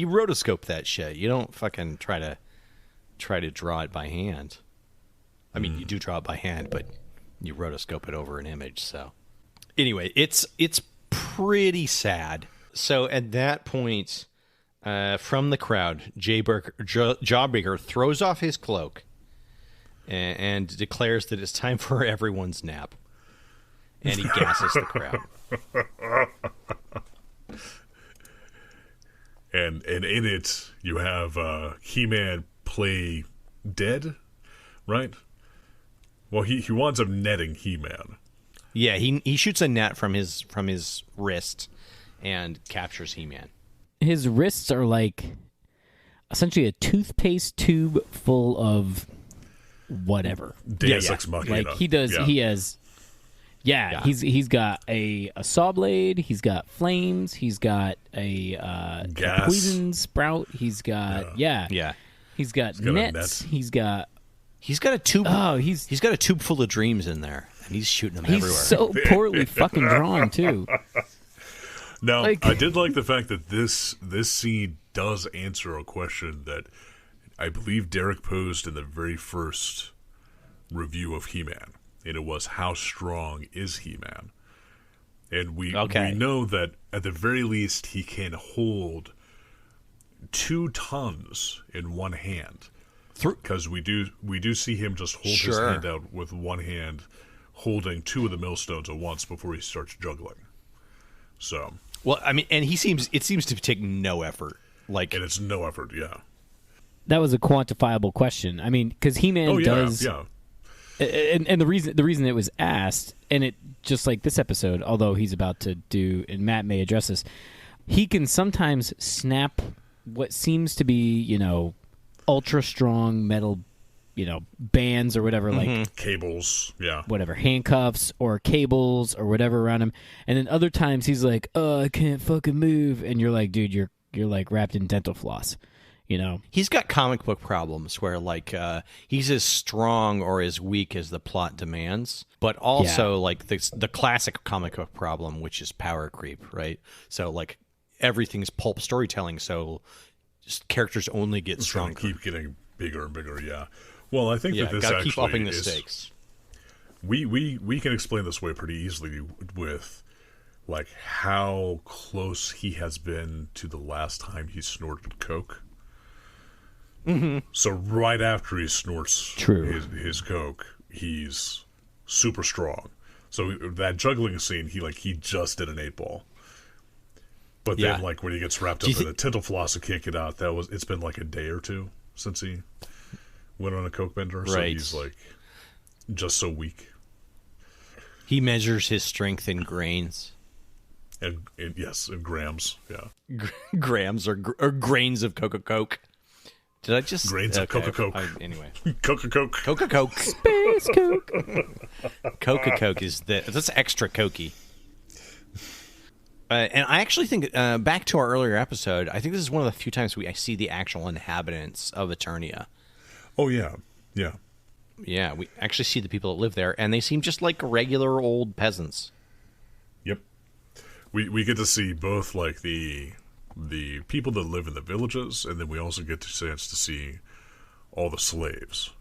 rotoscope that shit. You don't fucking try to draw it by hand. I mean, you do draw it by hand, but you rotoscope it over an image. So, anyway, it's pretty sad. So at that point, from the crowd, Jawbreaker throws off his cloak and declares that it's time for everyone's nap. And he gasses the crowd. And in it, you have He-Man play dead, right? Well, he winds up netting He-Man. Yeah, he shoots a net from his wrist and captures He-Man. His wrists are like, essentially a toothpaste tube full of whatever. Deus Ex Machina. Like he does. Yeah. He has. Yeah, he's got a saw blade. He's got flames. He's got a Gas. poison sprout. He's got He's got nets. He's got a tube. Oh, he's got a tube full of dreams in there, and he's shooting them he's everywhere. so poorly fucking drawn too. Now, Like- I did like the fact that this scene does answer a question that I believe Derek posed in the very first review of He-Man, and it was, how strong is He-Man? And we know that at the very least he can hold 2 tons in one hand, because we do see him just hold his hand out with one hand, holding 2 of the millstones at once before he starts juggling. So, well, I mean, and it seems to take no effort. Like, and it's no effort. Yeah, That was a quantifiable question. I mean, because He-Man does. Yeah. And the reason it was asked, and it just like this episode, although he's about to do, and Matt may address this, he can sometimes snap what seems to be, ultra strong metal, bands or whatever, like Cables, yeah. whatever, handcuffs or cables or whatever around him. And then other times he's like, "Oh, I can't fucking move," and you're like, "Dude, you're like wrapped in dental floss." He's got comic book problems where, like, he's as strong or as weak as the plot demands, but also like the classic comic book problem, which is power creep, right? So like everything's pulp storytelling, so just characters only get stronger. Keep getting bigger and bigger. Yeah. Well, I think that this gotta actually keep upping the is, stakes. We can explain this way pretty easily with like how close he has been to the last time he snorted coke. Mm-hmm. So right after he snorts his coke, he's super strong. So that juggling scene, he just did an 8-ball. But then like when he gets wrapped up in the dental floss and can't get out, it's been like a day or 2 since he went on a coke bender. So he's like just so weak. He measures his strength in grains. And yes, in grams, yeah. Grams or grains of Coca-Coke. Did I just... Grains of Coca-Coke. Anyway. Coca-Coke. Coca-Coke. Space Coke. Coca-Coke is that's extra cokey. And I actually think, back to our earlier episode, I think this is one of the few times I see the actual inhabitants of Eternia. Oh, yeah. Yeah. Yeah, we actually see the people that live there, and they seem just like regular old peasants. Yep. We get to see both, like, the people that live in the villages, and then we also get the chance to see all the slaves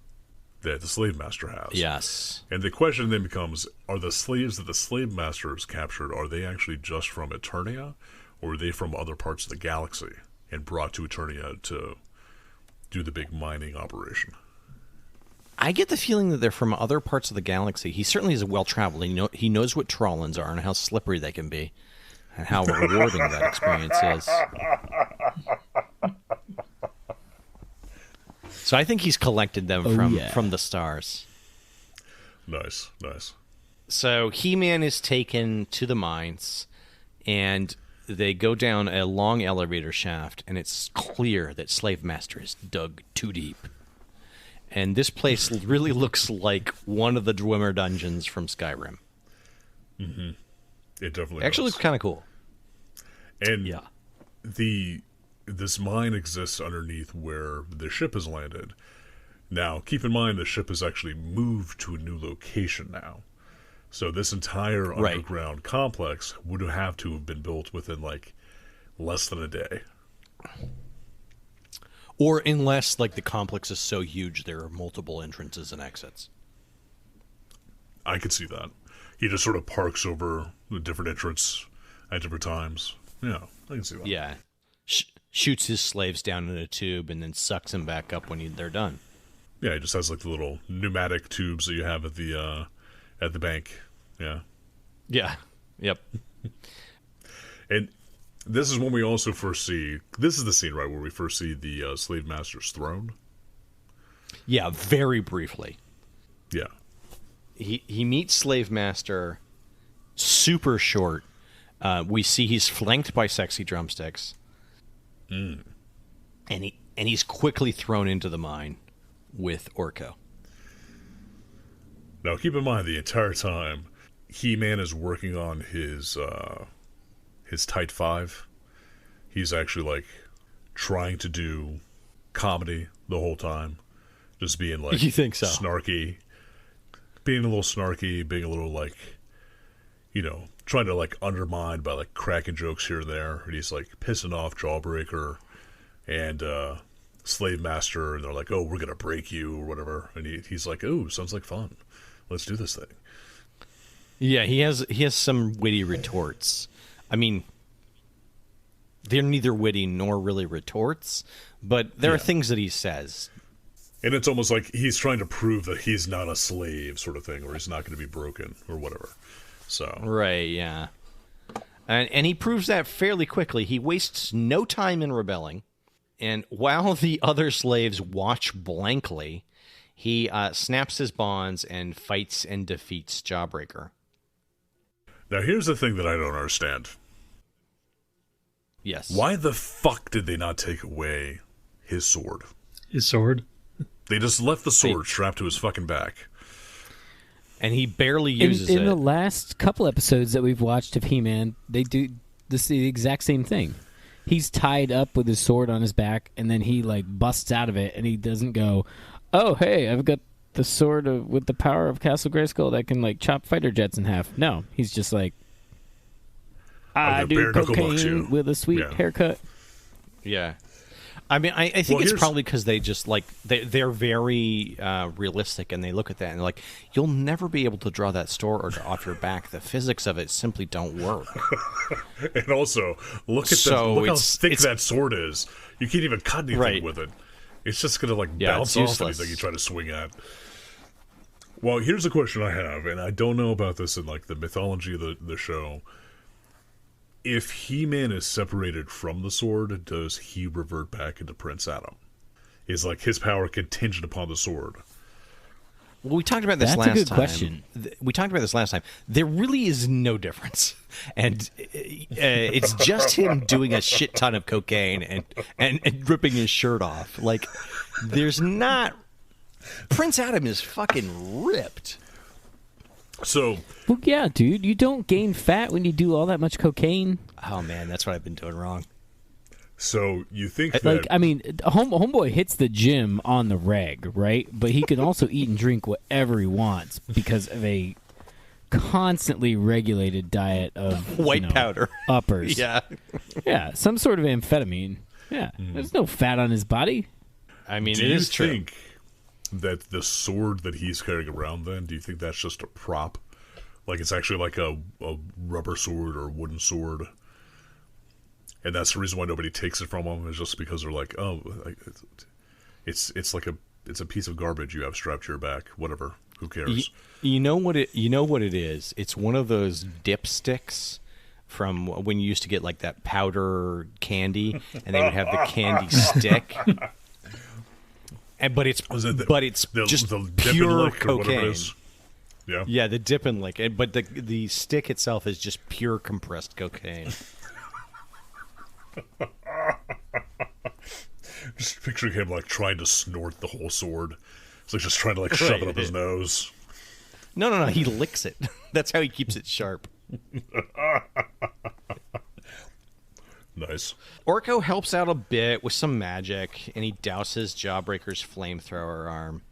that the slave master has. Yes. And the question then becomes, are the slaves that the slave master has captured, are they actually just from Eternia, or are they from other parts of the galaxy and brought to Eternia to do the big mining operation? I get the feeling that they're from other parts of the galaxy. He certainly is well-traveled. He knows what Trollins are and how slippery they can be, and how rewarding that experience is. So I think he's collected them from the stars. Nice. So He-Man is taken to the mines, and they go down a long elevator shaft, and it's clear that Slave Master is dug too deep. And this place really looks like one of the Dwemer dungeons from Skyrim. Mm-hmm. It definitely actually looks kind of cool. And this mine exists underneath where the ship has landed. Now, keep in mind the ship has actually moved to a new location now. So this entire underground complex would have to have been built within like less than a day. Or unless like the complex is so huge there are multiple entrances and exits. I could see that. He just sort of parks over the different entrance at different times. Yeah, I can see that. Yeah. Shoots his slaves down in a tube and then sucks them back up when they're done. Yeah, he just has like the little pneumatic tubes that you have at the bank. Yeah. Yeah. Yep. And this is when we also first see... This is the scene, right, where we first see the slave master's throne? Yeah, very briefly. Yeah. He meets Slave Master super short. We see he's flanked by sexy drumsticks. Mm. And and he's quickly thrown into the mine with Orko. Now, keep in mind, the entire time, He-Man is working on his Tight Five. He's actually, like, trying to do comedy the whole time. Just being, like, you think so? Snarky. Being a little snarky, being a little, like, you know, trying to, like, undermine by, like, cracking jokes here and there. And he's, like, pissing off Jawbreaker and Slave Master. And they're like, oh, we're going to break you or whatever. And he's like, oh, sounds like fun. Let's do this thing. Yeah, he has some witty retorts. I mean, they're neither witty nor really retorts, but there are things that he says. And it's almost like he's trying to prove that he's not a slave sort of thing, or he's not going to be broken or whatever. So Right, yeah. And he proves that fairly quickly. He wastes no time in rebelling. And while the other slaves watch blankly, he snaps his bonds and fights and defeats Jawbreaker. now here's the thing that I don't understand. Yes. Why the fuck did they not take away his sword? His sword? They just left the sword strapped to his fucking back. And he barely uses it. In the last couple episodes that we've watched of He-Man, they do the exact same thing. He's tied up with his sword on his back, and then he like busts out of it, and he doesn't go, oh, hey, I've got the sword with the power of Castle Grayskull that can like chop fighter jets in half. No, he's just like, I do cocaine with a sweet haircut. Yeah. I mean, I think it's probably because they just, like, they're very realistic, and they look at that and they're like, you'll never be able to draw that sword off your back. The physics of it simply don't work. And also, look how thick that sword is. You can't even cut anything with it. It's just going to, like, bounce off anything you try to swing at. Well, here's a question I have, and I don't know about this in, like, the mythology of the show. If He-Man is separated from the sword, does he revert back into Prince Adam? Is, like, his power contingent upon the sword? Well, we talked about this last time. That's a good question. We talked about this last time. There really is no difference. And it's just him doing a shit ton of cocaine and ripping his shirt off. Like, there's not... Prince Adam is fucking ripped. So... Well, yeah, dude, you don't gain fat when you do all that much cocaine. Oh, man, that's what I've been doing wrong. So you think that... Like, I mean, Homeboy hits the gym on the reg, right? But he can also eat and drink whatever he wants because of a constantly regulated diet of white powder uppers. Yeah. Yeah, some sort of amphetamine. Yeah, there's no fat on his body. I mean, do it you is true. think that the sword that he's carrying around then, do you think that's just a prop? Like it's actually like a rubber sword or a wooden sword? And that's the reason why nobody takes it from him, is just because they're like, oh, it's like it's a piece of garbage you have strapped to your back. Whatever, who cares? You know what it is? It's one of those dipsticks from when you used to get like that powder candy, and they would have the candy stick. But it's just the pure cocaine. Yeah, the dip and lick. But the stick itself is just pure compressed cocaine. Just picturing him like trying to snort the whole sword. It's like just trying to like shove it up his nose. No. He licks it. That's how he keeps it sharp. Nice. Orko helps out a bit with some magic, and he douses Jawbreaker's flamethrower arm.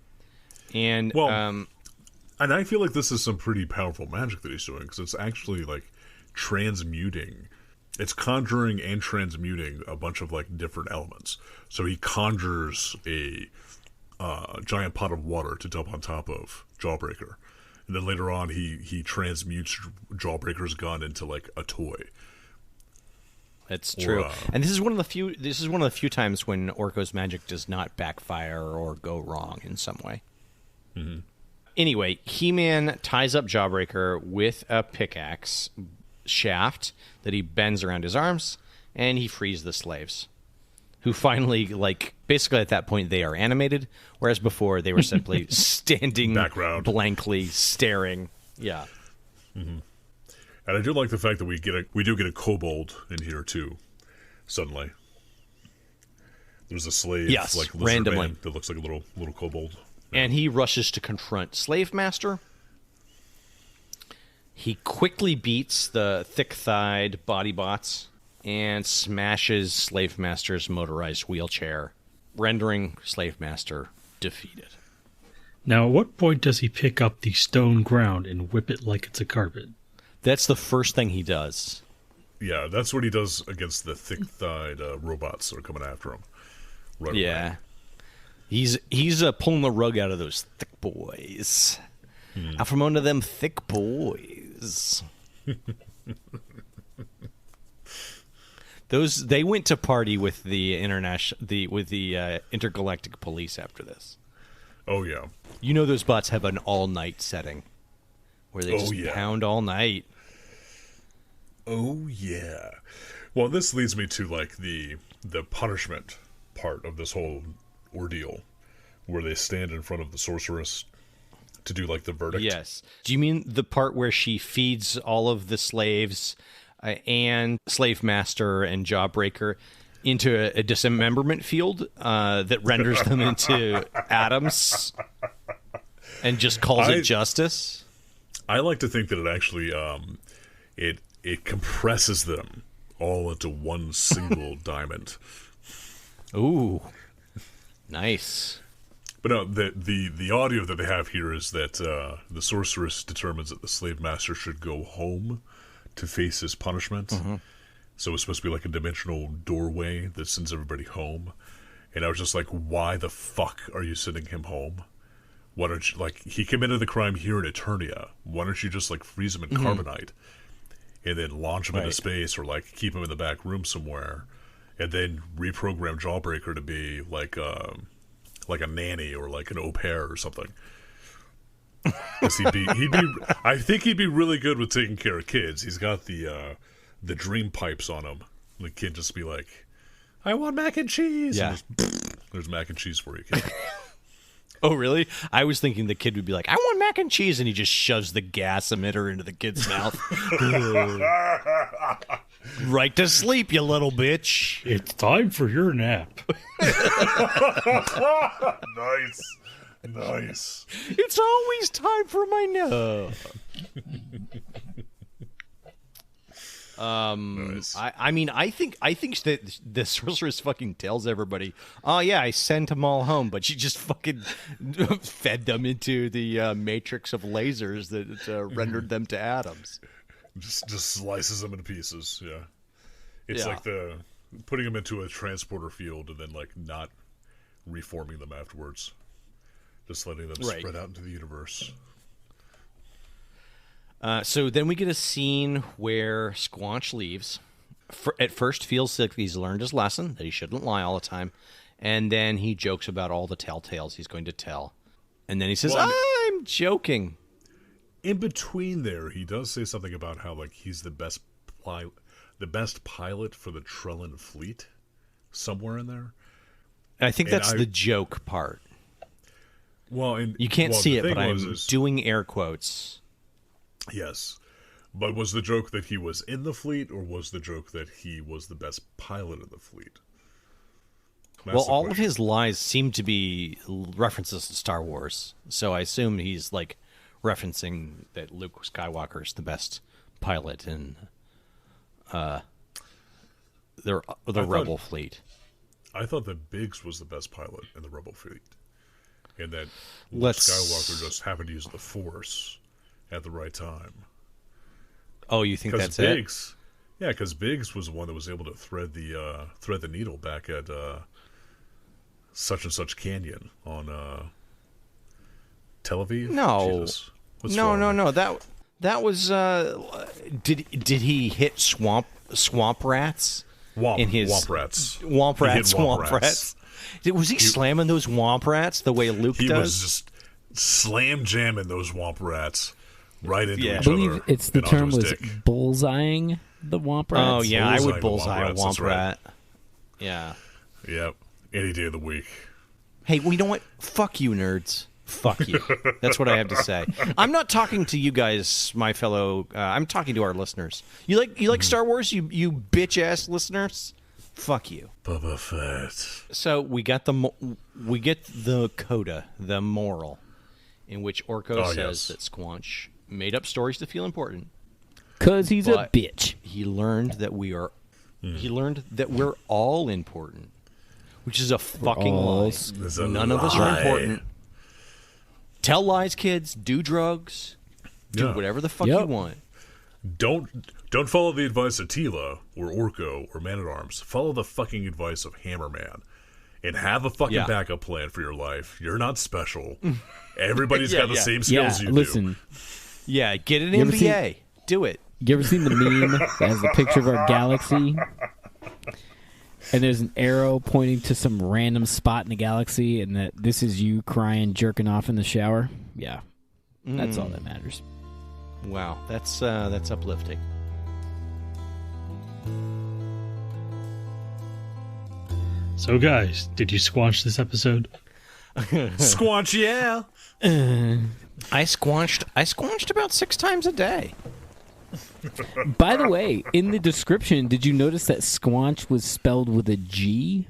And and I feel like this is some pretty powerful magic that he's doing, because it's actually like transmuting. It's conjuring and transmuting a bunch of like different elements. So he conjures a giant pot of water to dump on top of Jawbreaker, and then later on he transmutes Jawbreaker's gun into like a toy. That's true. And this is one of the few times when Orko's magic does not backfire or go wrong in some way. Mm-hmm. Anyway, He-Man ties up Jawbreaker with a pickaxe shaft that he bends around his arms, and he frees the slaves, who finally, like, basically at that point they are animated, whereas before they were simply standing background, blankly staring. Yeah. Mm-hmm. And I do like the fact that we do get a kobold in here too, suddenly. There's a slave, Yes, like lizard randomly. man that looks like a little kobold. And he rushes to confront Slave Master. He quickly beats the thick-thighed body bots and smashes Slave Master's motorized wheelchair, rendering Slave Master defeated. Now, at what point does he pick up the stone ground and whip it like it's a carpet? That's the first thing he does. Yeah, that's what he does against the thick-thighed robots that are coming after him. Right Yeah. He's pulling the rug out of those thick boys. Out from under them thick boys. They went to party with the intergalactic police after this. Oh, yeah. You know those bots have an all-night setting where they just pound all night. Oh, yeah. Well, this leads me to, like, the punishment part of this whole ordeal, where they stand in front of the sorceress to do, like, the verdict. Yes. Do you mean the part where she feeds all of the slaves and Slave Master and Jawbreaker into a dismemberment field that renders them into atoms and just calls it justice? I like to think that it actually it compresses them all into one single diamond. Ooh, nice. But no, the audio that they have here is that the sorceress determines that the slave master should go home to face his punishment. Mm-hmm. So it's supposed to be like a dimensional doorway that sends everybody home. And I was just like, why the fuck are you sending him home? Why don't you, like, he committed the crime here in Eternia. Why don't you just, like, freeze him in carbonite and then launch him into space, or, like, keep him in the back room somewhere and then reprogram Jawbreaker to be like a nanny or like an au pair or something. Because I think he'd be really good with taking care of kids. He's got the dream pipes on him. The kid just be like, I want mac and cheese. Yeah. And there's mac and cheese for you, kid. Oh, really? I was thinking the kid would be like, I want mac and cheese, and he just shoves the gas emitter into the kid's mouth. Right to sleep, you little bitch. It's time for your nap. Nice. It's always time for my nap. Nice. I think that the sorceress fucking tells everybody, oh yeah, I sent them all home, but she just fucking fed them into the matrix of lasers that rendered them to atoms. Just slices them into pieces. Yeah, it's like putting them into a transporter field and then like not reforming them afterwards, just letting them spread out into the universe. So then we get a scene where Squanch leaves. At first feels like he's learned his lesson, that he shouldn't lie all the time. And then he jokes about all the telltales he's going to tell. And then he says, I'm joking. In between there, he does say something about how like he's the best pilot for the Trellin fleet. Somewhere in there. I think that's the joke part. Well, and you can't see it, but I'm doing air quotes. Yes. But was the joke that he was in the fleet, or was the joke that he was the best pilot of the fleet? That's all of his lies seem to be references to Star Wars. So I assume he's like referencing that Luke Skywalker is the best pilot in the Rebel fleet. I thought that Biggs was the best pilot in the Rebel fleet. And that Luke Skywalker just happened to use the Force at the right time. Oh, you think that's Biggs, it? Yeah, because Biggs was the one that was able to thread the needle back at such and such canyon on Tel Aviv. No, no. That was. Did he hit swamp rats? Womp rats. Womp rats. Was he slamming those womp rats the way Luke does? He was just slam jamming those womp rats right into each other. I believe the term was bullseyeing the womp rats. Oh yeah, I would bullseye a womp rat. Yeah. Yep. Any day of the week. Hey, well, you know what? Fuck you, nerds. Fuck you. That's what I have to say. I'm not talking to you guys, my fellow. I'm talking to our listeners. You like Star Wars? You bitch ass listeners. Fuck you. Boba Fett. So we get the coda, the moral, in which Orko says that Squanch made up stories to feel important. 'Cause he's a bitch. He learned that we're all important, which is a fucking lie. None of us are important. Tell lies, kids. Do drugs. Do whatever the fuck you want. Don't follow the advice of Tila or Orko or Man-at-Arms. Follow the fucking advice of Hammerman. And have a fucking backup plan for your life. You're not special. Everybody's got the same skills you do. Yeah, get an MBA. Do it. You ever seen the meme that has the picture of our galaxy? And there's an arrow pointing to some random spot in the galaxy, and that this is you crying, jerking off in the shower? Yeah. That's all that matters. Wow, that's uplifting. So, guys, did you squanch this episode? Squanch, yeah. I squanched about 6 times a day. By the way, in the description, did you notice that squanch was spelled with a G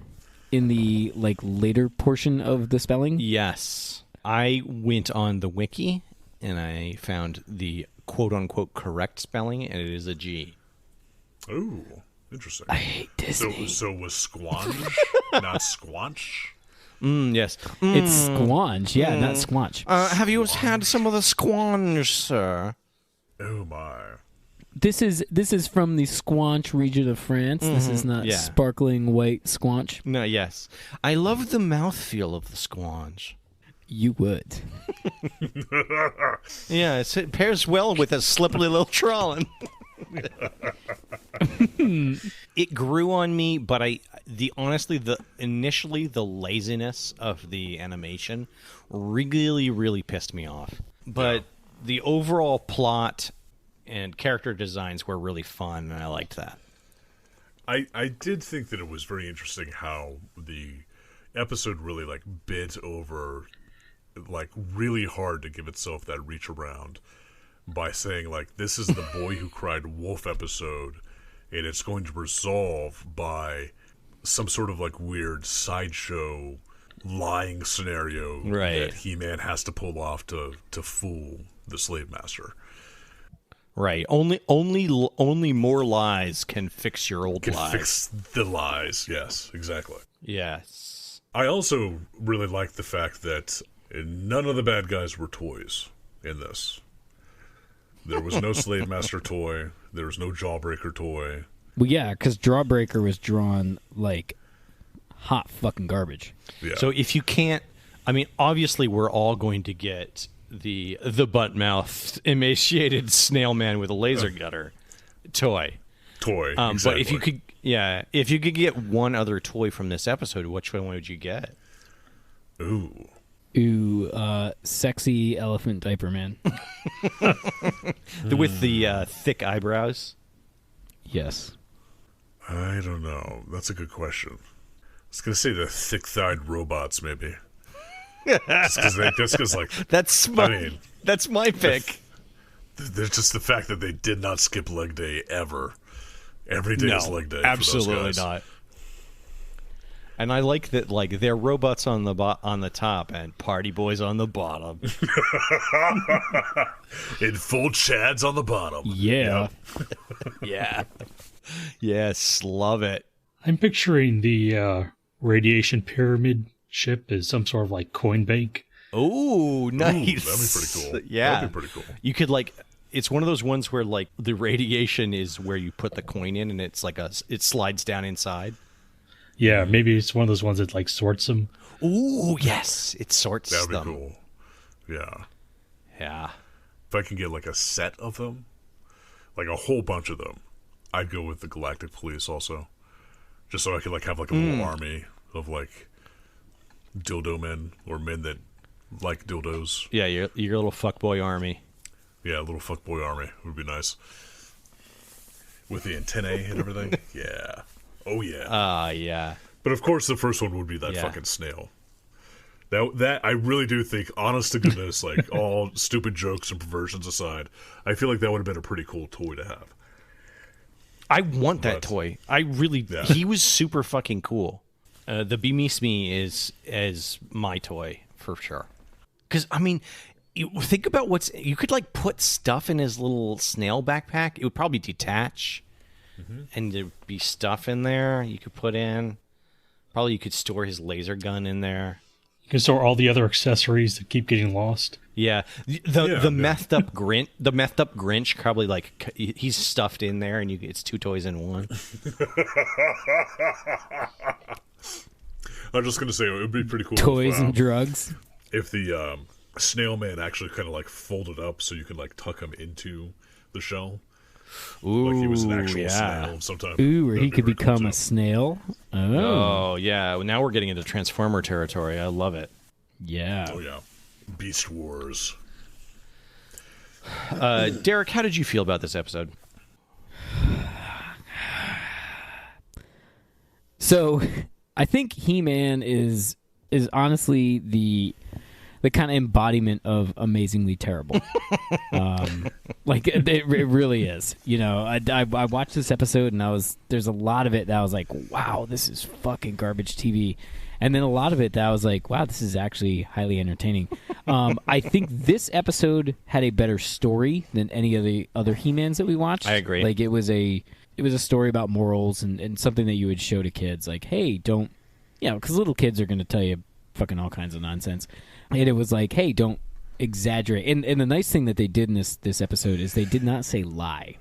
in the later portion of the spelling? Yes. I went on the wiki and I found the quote-unquote correct spelling, and it is a G. Ooh, interesting. I hate Disney. So was squanch, not squanch? Yes. It's squanch, not squanch. Have you had some of the squanch, sir? Oh, my. This is from the Squanch region of France. This is not sparkling white squanch. No, yes. I love the mouthfeel of the squanch. You would. Yeah, it pairs well with a slippery little trawling. It grew on me, but initially the laziness of the animation really, really pissed me off. But the overall plot and character designs were really fun, and I liked that. I did think that it was very interesting how the episode really bent over really hard to give itself that reach around by saying this is the boy who cried wolf episode, and it's going to resolve by some sort of weird sideshow lying scenario that He-Man has to pull off to fool the slave master. Right. Only more lies can fix your old lies. Fix the lies. Yes, exactly. Yes. I also really like the fact that none of the bad guys were toys in this. There was no slave master toy. There was no Jawbreaker toy. Well, yeah, because Jawbreaker was drawn hot fucking garbage. Yeah. So if you can't, obviously we're all going to get the butt-mouthed, emaciated snail man with a laser cutter toy. Exactly. But if you could get one other toy from this episode, which one would you get? Ooh, sexy elephant diaper man. With the thick eyebrows? Yes. I don't know. That's a good question. I was going to say the thick-thighed robots, maybe. Just because that's my pick. There's just the fact that they did not skip leg day ever. Every day is leg day. Absolutely for those guys. not. And I like that, they're robots on the top and party boys on the bottom. And full chads on the bottom. Yeah. Yep. Yeah. Yes, love it. I'm picturing the radiation pyramid ship as some sort of coin bank. Oh, nice. Ooh, that'd be pretty cool. Yeah. That'd be pretty cool. You could it's one of those ones where the radiation is where you put the coin in and it's it slides down inside. Yeah, maybe it's one of those ones that sorts them. Ooh, yes. It sorts them. That'd be cool. Yeah. Yeah. If I can get a set of them, a whole bunch of them, I'd go with the Galactic Police also. Just so I could have a little army of dildo men or men that like dildos. Yeah, your little fuckboy army. Yeah, a little fuckboy army would be nice. With the antennae and everything. Yeah. Oh yeah. Yeah. But of course the first one would be that fucking snail. That I really do think, honest to goodness, all stupid jokes and perversions aside, I feel like that would have been a pretty cool toy to have. I want that toy. I really. Yeah. He was super fucking cool. The Be Me is my toy for sure. Because I mean, think about you could like put stuff in his little snail backpack. It would probably detach, and there'd be stuff in there you could put in. Probably you could store his laser gun in there. You can store all the other accessories that keep getting lost. Yeah, the methed up Grinch probably like he's stuffed in there, and it's 2 toys in one. I'm just gonna say it would be pretty cool. Toys and drugs. If the snail man actually kind of like folded up so you can like tuck him into the shell. Ooh, like he was an actual snail sometime. Ooh, or he could become a snail. Oh, yeah. Now we're getting into Transformer territory. I love it. Yeah. Oh, yeah. Beast Wars. Derek, how did you feel about this episode? So, I think He-Man is honestly the kind of embodiment of amazingly terrible. Like it really is. You know, I watched this episode and there's a lot of it that I was like, wow, this is fucking garbage TV. And then a lot of it that I was like, wow, this is actually highly entertaining. I think this episode had a better story than any of the other He-Mans that we watched. I agree. Like it was a story about morals and something that you would show to kids. Like, hey, don't, you know, because little kids are going to tell you fucking all kinds of nonsense. And it was like, hey, don't exaggerate. And the nice thing that they did in this episode is they did not say lie.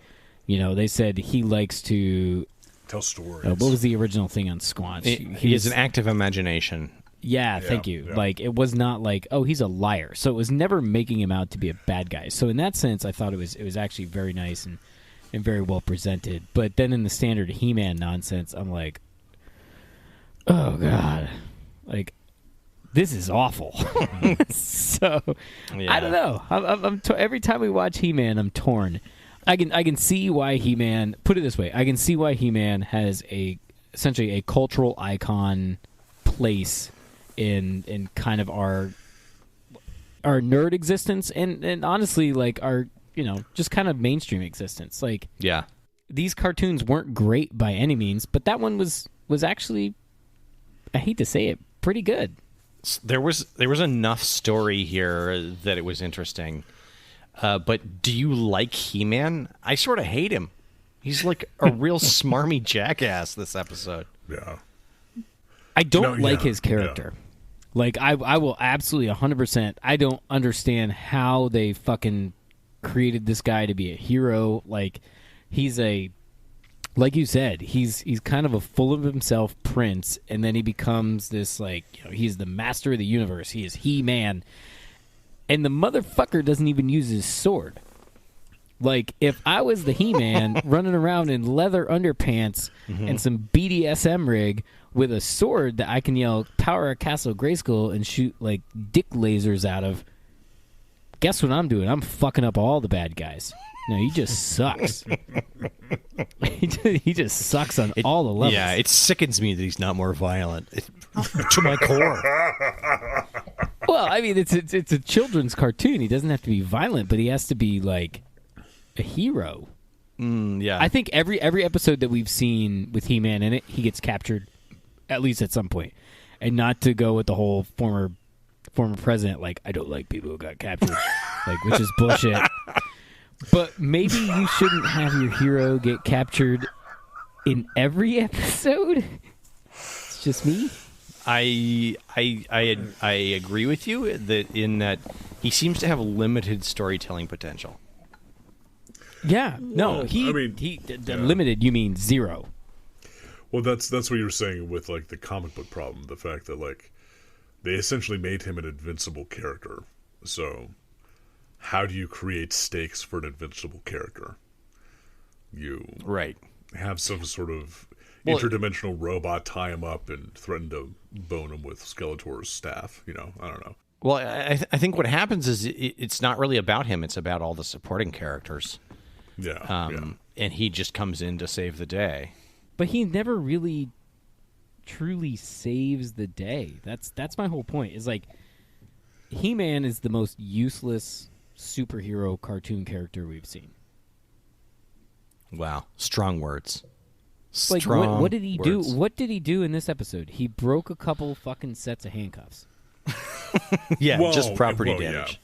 You know, they said he likes to tell stories. What was the original thing on Squanch? He has an active imagination. Yeah, thank you. Yeah. Like, it was not like, oh, he's a liar. So it was never making him out to be a bad guy. So in that sense, I thought it was actually very nice and very well presented. But then in the standard He-Man nonsense, I'm like, oh, God. Like, this is awful. So, yeah. I don't know. I'm every time we watch He-Man, I'm torn. I can see why He-Man, put it this way, I can see why He-Man has essentially a cultural icon place in kind of our nerd existence and honestly like our, you know, just kind of mainstream existence. Like, yeah, these cartoons weren't great by any means, but that one was actually, I hate to say it, pretty good. There was enough story here that it was interesting. But do you like He-Man? I sort of hate him. He's like a real smarmy jackass this episode. Yeah. I don't like his character. Yeah. Like, I will absolutely 100%. I don't understand how they fucking created this guy to be a hero. Like, he's like you said, he's kind of a full of himself prince, and then he becomes this, like, you know, he's the master of the universe. He is He-Man. And the motherfucker doesn't even use his sword. Like, if I was the He-Man running around in leather underpants and some BDSM rig with a sword that I can yell, Power of Castle Grayskull, and shoot, like, dick lasers out of, guess what I'm doing? I'm fucking up all the bad guys. No, he just sucks. He just sucks on all the levels. Yeah, it sickens me that he's not more violent. To my core. Well, I mean, it's a children's cartoon. He doesn't have to be violent, but he has to be like a hero. Yeah, I think every episode that we've seen with He-Man in it, he gets captured at least at some point, and not to go with the whole former president. Like, I don't like people who got captured, like, which is bullshit. But maybe you shouldn't have your hero get captured in every episode. It's just me. I agree with you that he seems to have limited storytelling potential. Yeah, no, limited. You mean zero? Well, that's what you were saying with like the comic book problem, the fact that like they essentially made him an invincible character. So, how do you create stakes for an invincible character? You have some sort of interdimensional robot tie him up and threaten to bone him with Skeletor's staff. You know, I don't know. Well, I think what happens is it's not really about him. It's about all the supporting characters. Yeah, and he just comes in to save the day. But he never really truly saves the day. That's my whole point. Is like, He-Man is the most useless superhero cartoon character we've seen. Wow, strong words. Like, Strong what did he do? words. What did he do in this episode? He broke a couple fucking sets of handcuffs. Yeah, Well, just property well, damage.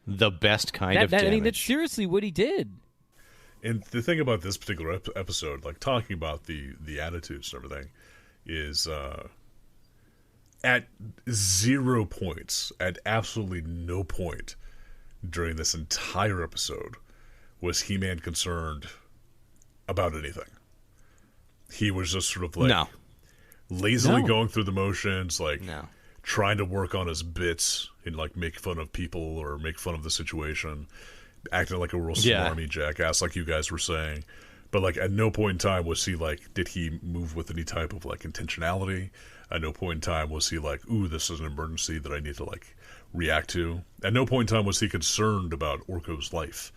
The best kind of damage. I mean, that's seriously what he did. And the thing about this particular episode, like talking about the attitudes and everything, is at 0 points, at absolutely no point during this entire episode was He-Man concerned about anything. He was just sort of like lazily going through the motions, like trying to work on his bits and like make fun of people or make fun of the situation, acting like a real smarmy jackass, like you guys were saying. But like at no point in time was he like, did he move with any type of like intentionality? At no point in time was he like, ooh, this is an emergency that I need to like react to. At no point in time was he concerned about Orko's life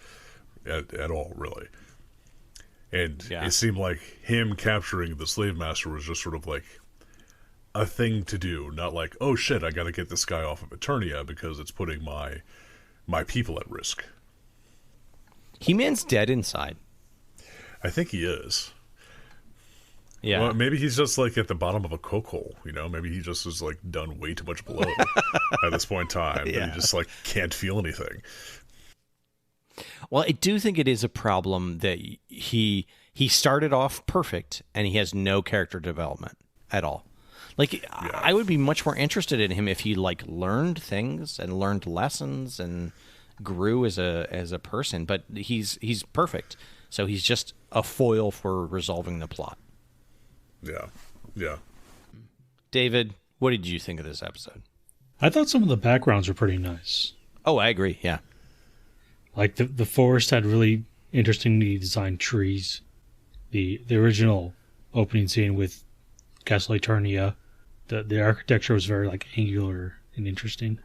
at all, really. And it seemed like him capturing the slave master was just sort of like a thing to do, not like, oh shit, I gotta get this guy off of Eternia because it's putting my people at risk. He-Man's dead inside. I think he is. Yeah. Well, maybe he's just like at the bottom of a coke hole, you know? Maybe he just has like done way too much blow at this point in time. And he just like can't feel anything. Well, I do think it is a problem that he started off perfect and he has no character development at all. Like, I would be much more interested in him if he like learned things and learned lessons and grew as a person. But he's perfect, so he's just a foil for resolving the plot. Yeah. David, what did you think of this episode? I thought some of the backgrounds were pretty nice. Oh, I agree. Yeah. Like the forest had really interestingly designed trees. The original opening scene with Castle Eternia, the architecture was very like angular and interesting.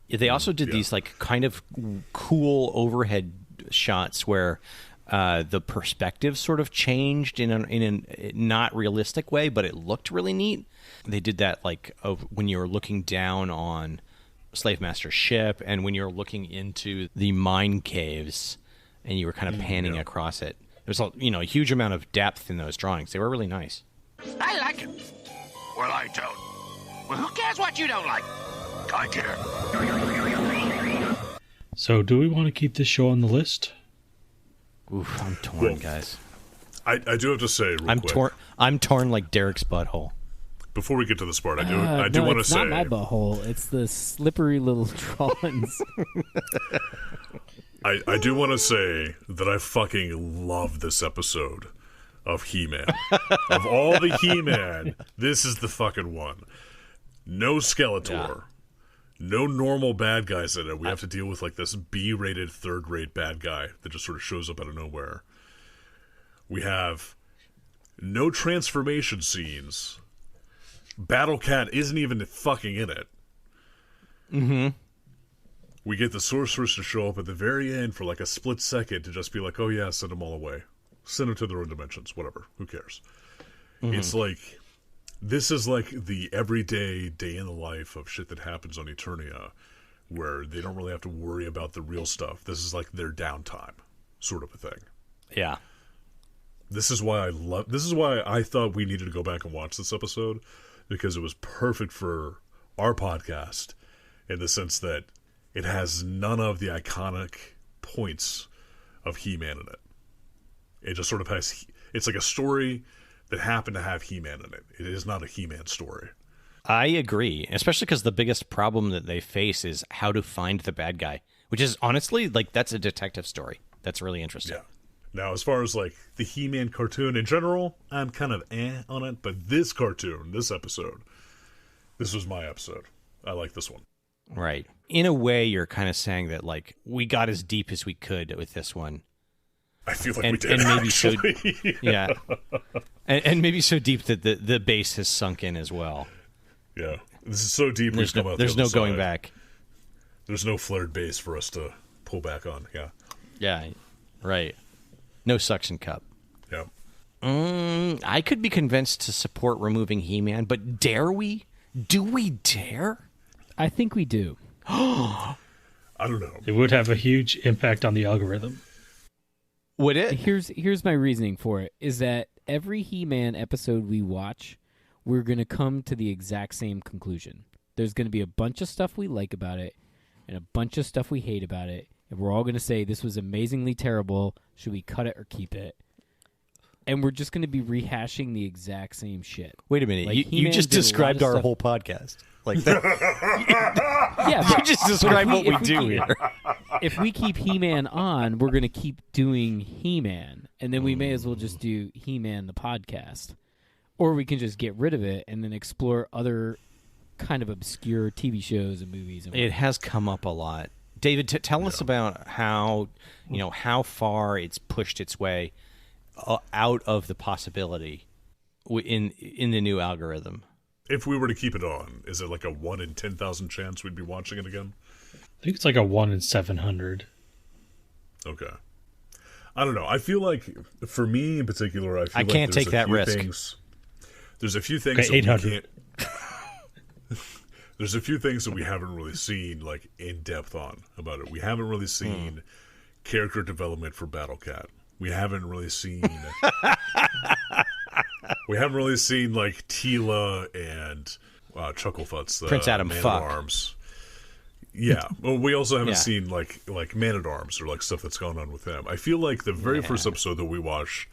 Yeah, they also did these like kind of cool overhead shots where the perspective sort of changed in a not realistic way, but it looked really neat. They did that like when you were looking down on Slave Master's ship and when you're looking into the mine caves and you were kind of panning across it. There's a huge amount of depth in those drawings. They were really nice. I like it. Well, I don't. Well, who cares what you don't like? I care. So, do we want to keep this show on the list? Oof, I'm torn, guys. I do have to say real quick. I'm torn like Derek's butthole. Before we get to this part, I do want to say... it's not my butthole. It's the slippery little drawings. I do want to say that I fucking love this episode of He-Man. Of all the He-Man, this is the fucking one. No Skeletor. Yeah. No normal bad guys in it. We have to deal with like this B-rated, third-rate bad guy that just sort of shows up out of nowhere. We have no transformation scenes. Battle Cat isn't even fucking in it. Mm-hmm. We get the sorceress to show up at the very end for like a split second to just be like, oh yeah, send them all away. Send them to their own dimensions. Whatever. Who cares? Mm-hmm. It's like, this is like the everyday day in the life of shit that happens on Eternia where they don't really have to worry about the real stuff. This is like their downtime sort of a thing. Yeah. This is why I thought we needed to go back and watch this episode, because it was perfect for our podcast in the sense that it has none of the iconic points of He-Man in it. It just sort of has... It's like a story that happened to have He-Man in it. It is not a He-Man story. I agree, especially because the biggest problem that they face is how to find the bad guy, which is honestly, like, that's a detective story. That's really interesting. Yeah. Now, as far as, like, the He-Man cartoon in general, I'm kind of on it. But this cartoon, this episode, this was my episode. I like this one. Right. In a way, you're kind of saying that, like, we got as deep as we could with this one. I feel like we did, and maybe actually. So, yeah. And maybe so deep that the base has sunk in as well. Yeah. This is so deep, there's no going back. There's no flared base for us to pull back on. Yeah. Yeah. Right. No suction cup. Yeah. I could be convinced to support removing He-Man, but dare we? Do we dare? I think we do. I don't know. It would have a huge impact on the algorithm. Would it? Here's my reasoning for it, is that every He-Man episode we watch, we're going to come to the exact same conclusion. There's going to be a bunch of stuff we like about it and a bunch of stuff we hate about it, and we're all going to say this was amazingly terrible. Should we cut it or keep it? And we're just going to be rehashing the exact same shit. Wait a minute. Like, You just described our whole podcast. Like that. Yeah, You just described what we do here. If we keep He-Man on, we're going to keep doing He-Man, and then we may as well just do He-Man the podcast. Or we can just get rid of it and then explore other kind of obscure TV shows and movies. And it has come up a lot. David, tell us about how far it's pushed its way out of the possibility in the new algorithm. If we were to keep it on, is it like a 1 in 10,000 chance we'd be watching it again? I think it's like a 1 in 700. Okay. I don't know. I feel like, for me in particular, I can't take that risk. There's a few things Okay, that 800. we can't... There's a few things that we haven't really seen, like, in depth on about it. We haven't really seen character development for Battle Cat. We haven't really seen... we haven't really seen, like, Tila and Chucklefuts, the Prince Adam Man-at-Arms. Yeah. Well, we also haven't seen, like Man-at-Arms or, like, stuff that's gone on with them. I feel like the very first episode that we watched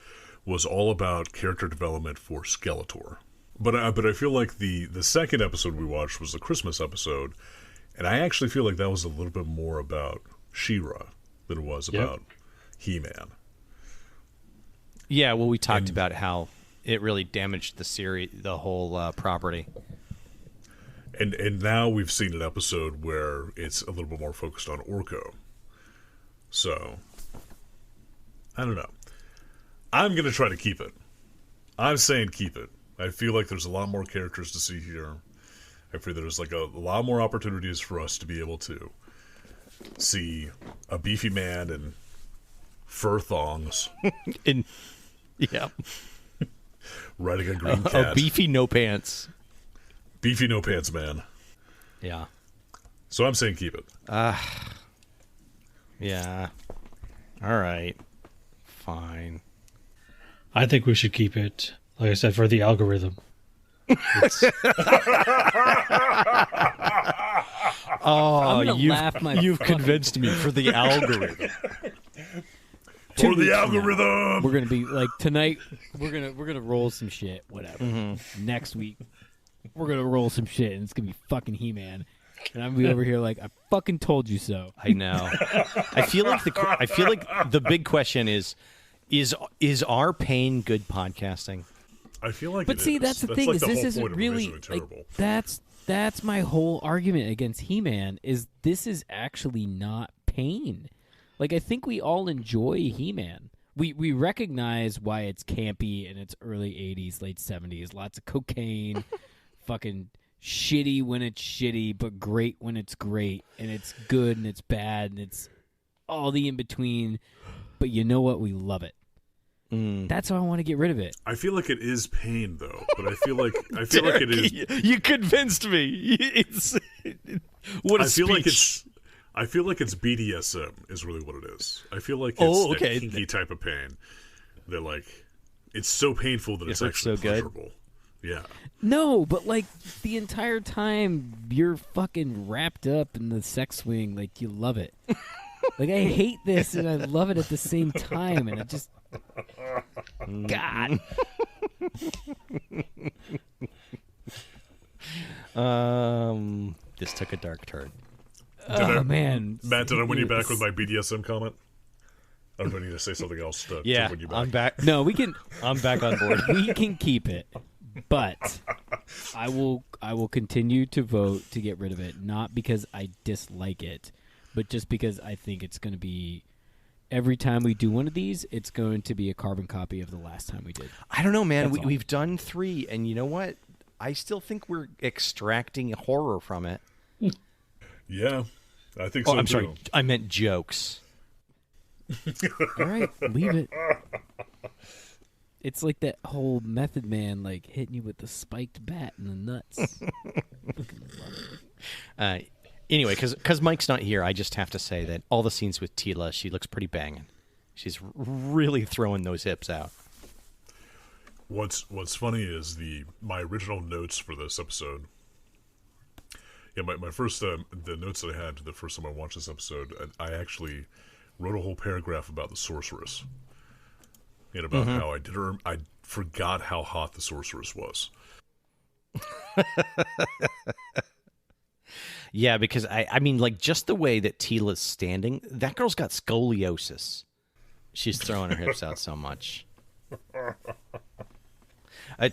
was all about character development for Skeletor. But I feel like the second episode we watched was the Christmas episode, and I actually feel like that was a little bit more about She-Ra than it was about He-Man. Yeah, well, we talked about how it really damaged the series, the whole property. And now we've seen an episode where it's a little bit more focused on Orko. So, I don't know. I'm going to try to keep it. I'm saying keep it. I feel like there's a lot more characters to see here. I feel there's like a lot more opportunities for us to be able to see a beefy man in fur thongs. Riding a green cat. A beefy no pants. Beefy no pants man. Yeah. So I'm saying keep it. Yeah. All right. Fine. I think we should keep it, like I said, for the algorithm. I'm gonna laugh my you've convinced me for the algorithm. For the algorithm. We're gonna be like tonight. We're gonna roll some shit. Whatever. Next week, we're gonna roll some shit, and it's gonna be fucking He-Man. And I'm gonna be over here like, I fucking told you so. I know. I feel like the big question is our pain good podcasting? I feel like, but see, that's the thing like is this isn't really like, that's my whole argument against He-Man is this is actually not pain. Like I think we all enjoy He-Man. We recognize why it's campy in its early 80s, late 70s. Lots of cocaine, fucking shitty when it's shitty, but great when it's great, and it's good and it's bad and it's all the in between. But you know what? We love it. That's why I want to get rid of it. I feel like it is pain, though. But I feel like it is. You convinced me. What a speech. I feel like it's BDSM is really what it is. I feel like it's that kinky type of pain. That like it's so painful that it's actually so pleasurable. Good. Yeah. No, but like the entire time you're fucking wrapped up in the sex swing, like you love it. Like I hate this and I love it at the same time, and it just God. This took a dark turn. Man, Matt, did I win you back with my BDSM comment? I don't need to say something else to win you back. I'm back. No, we can. I'm back on board. We can keep it, but I will continue to vote to get rid of it, not because I dislike it, but just because I think it's going to be. Every time we do one of these, it's going to be a carbon copy of the last time we did. I don't know, man. We've done 3, and you know what? I still think we're extracting horror from it. Yeah, I think so. I'm too. sorry. I meant jokes. All right, leave it. It's like that whole Method Man, like hitting you with the spiked bat in the nuts. Fucking love it. Anyway, because Mike's not here, I just have to say that all the scenes with Tila, she looks pretty banging. She's really throwing those hips out. What's funny is my original notes for this episode. Yeah, my first the notes that I had the first time I watched this episode, I actually wrote a whole paragraph about the sorceress and about how I forgot how hot the sorceress was. Yeah, because I mean, like, just the way that Tila's standing, that girl's got scoliosis. She's throwing her hips out so much.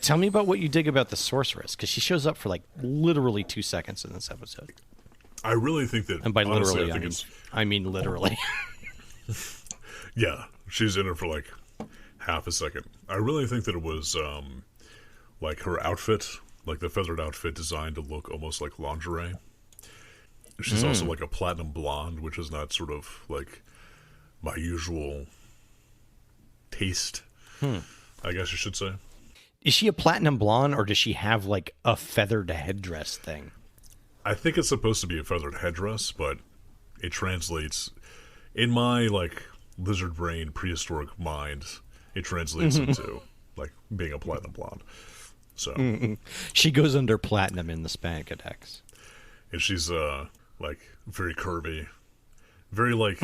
Tell me about what you dig about the sorceress, because she shows up for like literally 2 seconds in this episode. I really think that, and by honestly, literally, I mean literally. Yeah, she's in it for like half a second. I really think that it was like her outfit, like the feathered outfit designed to look almost like lingerie. She's also like a platinum blonde, which is not sort of like my usual taste, I guess you should say. Is she a platinum blonde, or does she have like a feathered headdress thing? I think it's supposed to be a feathered headdress, but it translates in my like lizard brain prehistoric mind. It translates into like being a platinum blonde. So she goes under platinum in the Spankadex, and she's like very curvy, very like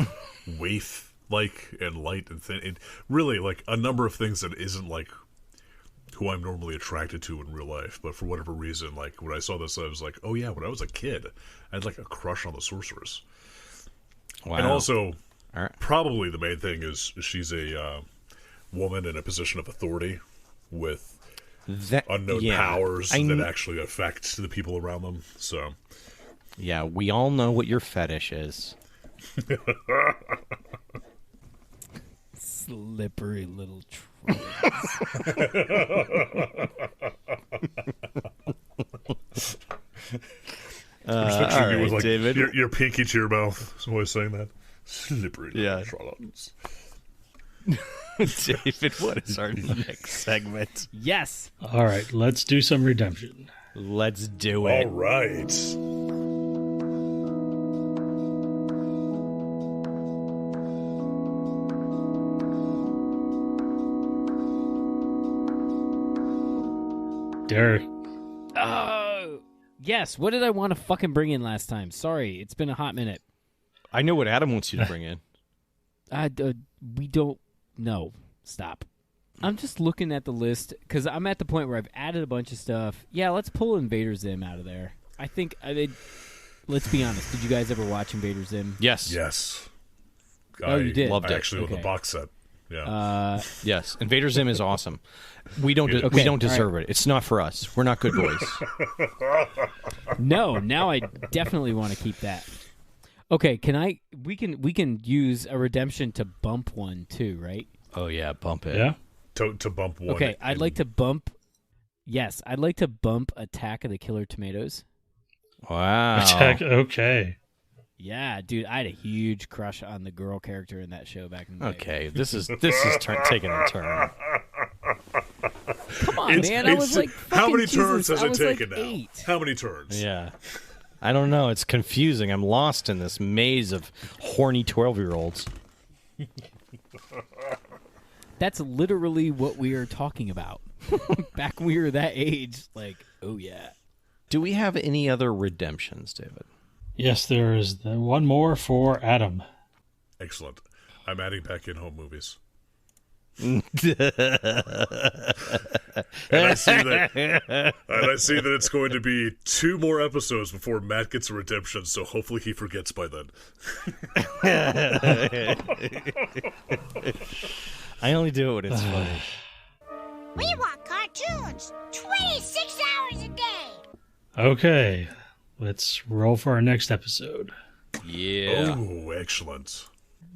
waif like and light and thin. It really like a number of things that isn't like who I'm normally attracted to in real life, but for whatever reason, like when I saw this, I was like, oh yeah, when I was a kid, I had like a crush on the sorceress. Wow. And also, probably the main thing is she's a woman in a position of authority with unknown powers that actually affect the people around them. So, yeah, we all know what your fetish is. Slippery little trolls. I'm just picturing you with like David. Your pinky to your mouth. Is always saying that. Slippery little trolls. David, what is our next segment? Yes. All right, let's do some redemption. Let's do it. All right. Derek. Oh, yes. What did I want to fucking bring in last time? Sorry, it's been a hot minute. I know what Adam wants you to bring in. We don't know. Stop. I'm just looking at the list because I'm at the point where I've added a bunch of stuff. Yeah, let's pull Invader Zim out of there. I think let's be honest. Did you guys ever watch Invader Zim? Yes. Yes. You did? Loved it. Actually, with the box set. Yeah. Yes. Invader Zim is awesome. We don't deserve it. It's not for us. We're not good boys. No, now I definitely want to keep that. Okay, we can use a redemption to bump one too, right? Oh yeah, bump it. Yeah. To bump one. Okay, I'd like to bump Attack of the Killer Tomatoes. Wow. Okay. Yeah, dude, I had a huge crush on the girl character in that show back in the day. Okay, this is taking a turn. Come on, man! I was like, how many turns Jesus, has it taken like now? 8. How many turns? Yeah. I don't know. It's confusing. I'm lost in this maze of horny 12-year-olds. That's literally what we are talking about. Back when we were that age, like, oh yeah. Do we have any other redemptions, David? Yes, there is one more for Adam. Excellent. I'm adding back in home movies. and I see that it's going to be 2 more episodes before Matt gets a redemption, so hopefully he forgets by then. I only do it when it's funny. We want cartoons 26 hours a day. Okay, let's roll for our next episode. Yeah. Oh, excellent.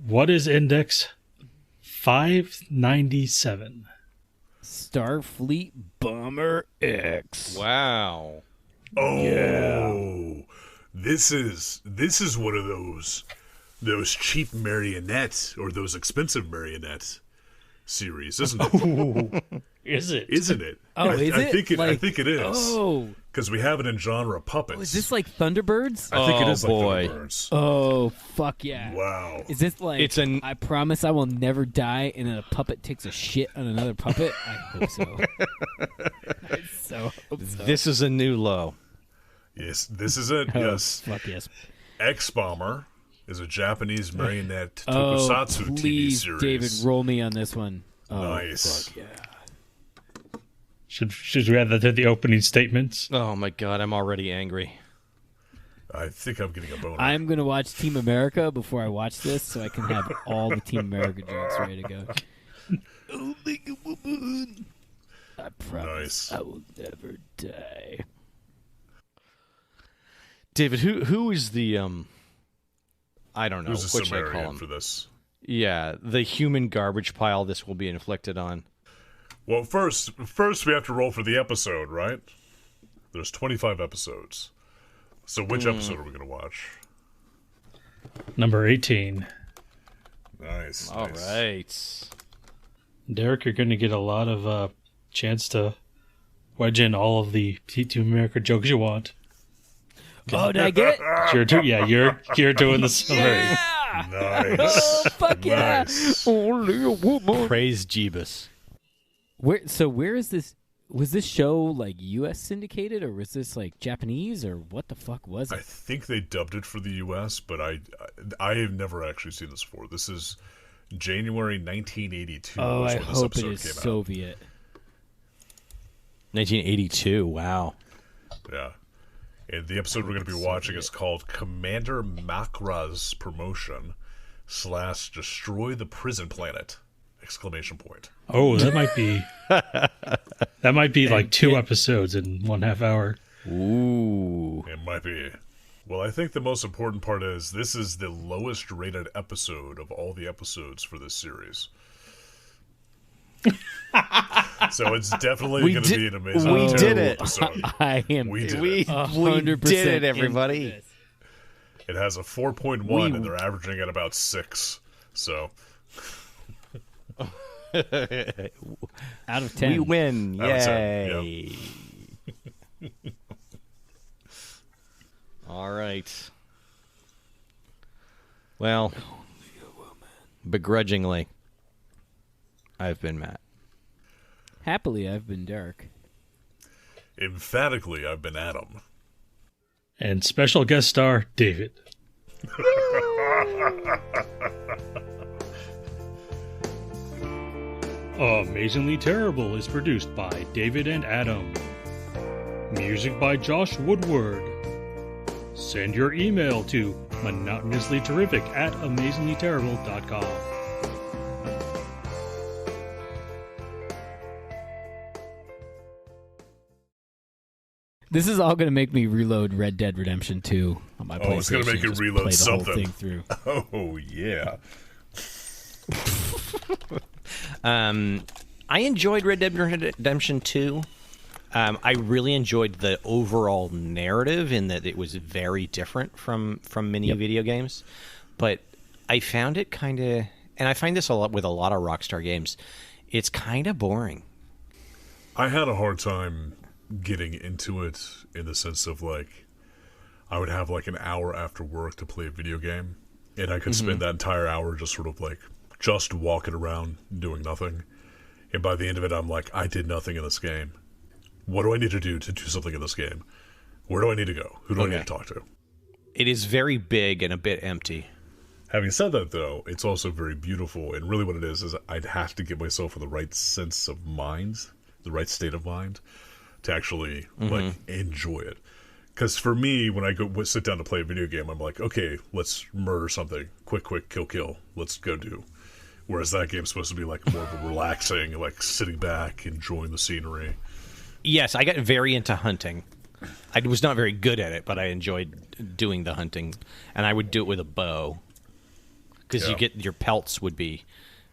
What is Index 597? Starfleet Bomber X. Wow. Oh, yeah. This is one of those cheap marionettes or those expensive marionettes series, isn't it? Is it? Isn't it? Oh, is I it? think it. I Like- think it is. Oh, Because we have it in genre puppets. is this like Thunderbirds? I think it Oh, is boy. like Thunderbirds. Oh, fuck yeah. Wow. Is this like, It's an- I promise I will never die, and then a puppet takes a shit on another puppet? I hope so. I so hope so. This is a new low. Yes, this is it. Oh, Yes. Fuck yes. X Bomber is a Japanese marionette Oh, tokusatsu TV please, series. David, roll me on this one. Oh, Nice. fuck yeah. Should we add that to the opening statements? Oh my god, I'm already angry. I think I'm getting a boner. I'm going to watch Team America before I watch this so I can have all the Team America jokes ready to go. Oh, make a woman. I promise Nice. I will never die. David, who is the I don't know Who's the what should I call Sumerian him? for this? Yeah, the human garbage pile this will be inflicted on. Well, first we have to roll for the episode, right? There's 25 episodes. So which episode are we going to watch? Number 18. Nice. All nice. right. Derek, you're going to get a lot of chance to wedge in all of the Team America jokes you want. Oh, did I get it? You're doing the summary. Nice. Fuck yeah. Nice. Only a woman. Praise Jeebus. Where is this? Was this show like U.S. syndicated, or was this like Japanese, or what the fuck was I it? think they dubbed it for the U.S., but I have never actually seen this before. This is January 1982. Oh, is I when this hope it episode is came out. Soviet. 1982. Wow. Yeah. And the episode we're going to be watching is called Commander Makra's Promotion / Destroy the Prison Planet! Exclamation point. Oh, that might be like 2 episodes in 1/2 hour. Ooh. It might be. Well, I think the most important part is this is the lowest rated episode of all the episodes for this series. So it's definitely going to be an amazing we did terrible it. episode. I am. We did We it. 100% did it, into everybody. this. It has a 4.1 and they're averaging at about 6. So Out of 10. We win. I would Yay. say, All right. Well, begrudgingly, I've been Matt. Happily, I've been Derek. emphatically, I've been Adam. And special guest star, David. Amazingly Terrible is produced by David and Adam. Music by Josh Woodward. Send your email to monotonouslyterrific@amazinglyterrible.com. This is all going to make me reload Red Dead Redemption 2 on my PlayStation. Oh, it's gonna make you Just reload play the whole something. thing through. Oh, yeah. I enjoyed Red Dead Redemption 2. I really enjoyed the overall narrative in that it was very different from many video games. But I found it kind of, and I find this a lot with a lot of Rockstar games, it's kind of boring. I had a hard time getting into it in the sense of, like, I would have, like, an hour after work to play a video game, and I could spend that entire hour just sort of, like, just walking around doing nothing. And by the end of it, I'm like, I did nothing in this game. What do I need to do something in this game? Where do I need to go? Who do I need to talk to? It is very big and a bit empty. Having said that, though, it's also very beautiful, and really what it is I'd have to get myself in the right sense of mind, the right state of mind, to actually, like, enjoy it. Because for me, when I go sit down to play a video game, I'm like, okay, let's murder something. Quick, kill. Let's go do. Whereas that game's supposed to be, like, more of a relaxing, like, sitting back, enjoying the scenery. Yes, I got very into hunting. I was not very good at it, but I enjoyed doing the hunting. And I would do it with a bow. Because your pelts would be,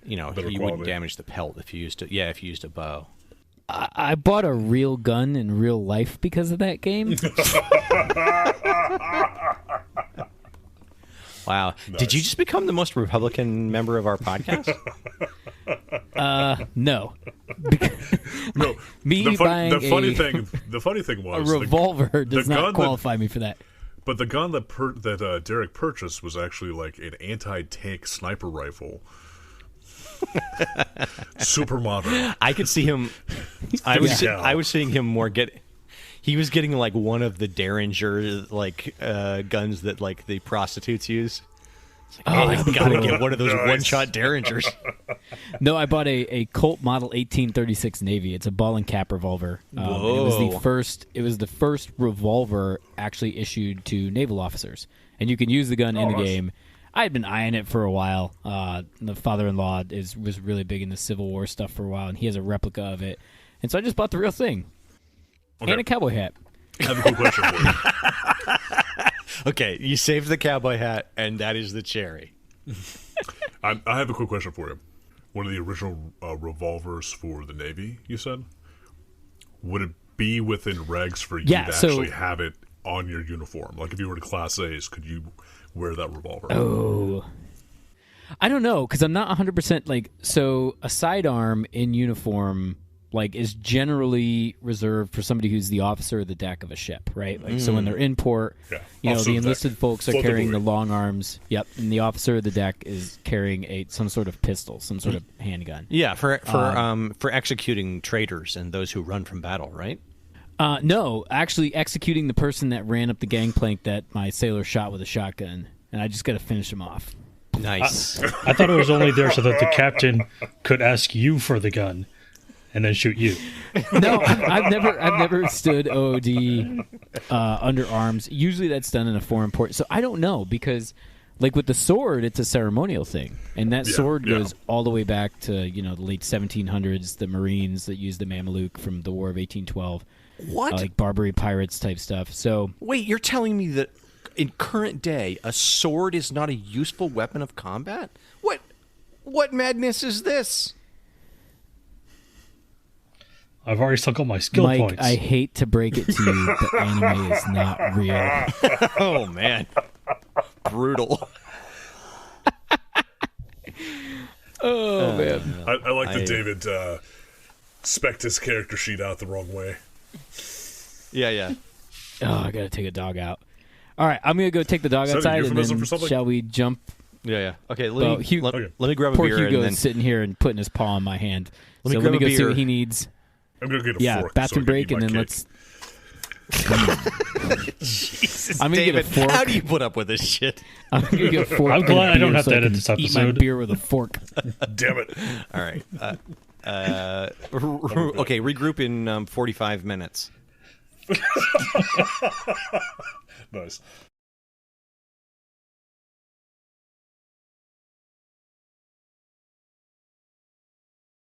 you Better wouldn't quality. damage the pelt if you used a bow. I bought a real gun in real life because of that game. Wow. Did you just become the most Republican member of our podcast? No. No. Me buying the funny thing was a revolver does not qualify me for that. But the gun that Derek purchased was actually like an anti-tank sniper rifle. Super modern. I could see him. I was seeing him more get. He was getting like one of the Derringer like guns that like the prostitutes use. I gotta get one of those one-shot Derringers. No, I bought a Colt Model 1836 Navy. It's a ball and cap revolver. It was the first. It was the first revolver actually issued to naval officers, and you can use the gun in the game. I had been eyeing it for a while. The father-in-law was really big into Civil War stuff for a while, and he has a replica of it. And so I just bought the real thing. Okay. And a cowboy hat. I have a cool question for you. Okay, you saved the cowboy hat, and that is the cherry. I have a quick question for you. One of the original revolvers for the Navy, you said? Would it be within regs for you to actually have it on your uniform? Like if you were to Class A's, could you wear that revolver? Oh. I don't know, because I'm not 100% like... So a sidearm in uniform... like is generally reserved for somebody who's the officer of the deck of a ship, right? Like so when they're in port, the enlisted folks are carrying the long arms. Yep, and the officer of the deck is carrying some sort of pistol, some sort of handgun. Yeah, for executing traitors and those who run from battle, right? No, actually executing the person that ran up the gangplank that my sailor shot with a shotgun, and I just got to finish him off. Nice. I thought it was only there so that the captain could ask you for the gun. And then shoot you. No, I've never stood OOD under arms. Usually that's done in a foreign port. So I don't know because, like with the sword, it's a ceremonial thing, and that sword goes all the way back to the late 1700s. The Marines that used the Mameluke from the War of 1812. What? Like Barbary pirates type stuff. So wait, you're telling me that in current day a sword is not a useful weapon of combat? What madness is this? I've already sunk all my skill Mike, points. I hate to break it to you, but anime is not real. Oh, man. Brutal. Oh, man. I like that David spec'd his character sheet out the wrong way. Yeah. Oh, I got to take a dog out. All right, I'm going to go take the dog outside, and then shall we jump? Yeah. Okay, let me grab a poor beer. Hugo's and then... sitting here and putting his paw on my hand. Let me go see what he needs. I'm going to get a fork. Bathroom break, and then let's... Jesus, I'm gonna David, get a fork. how do you put up with this shit? I'm going to get a fork. I'm glad I don't have so to edit this eat my episode. beer with a fork. Damn it. All right. Okay, regroup in 45 minutes. Nice.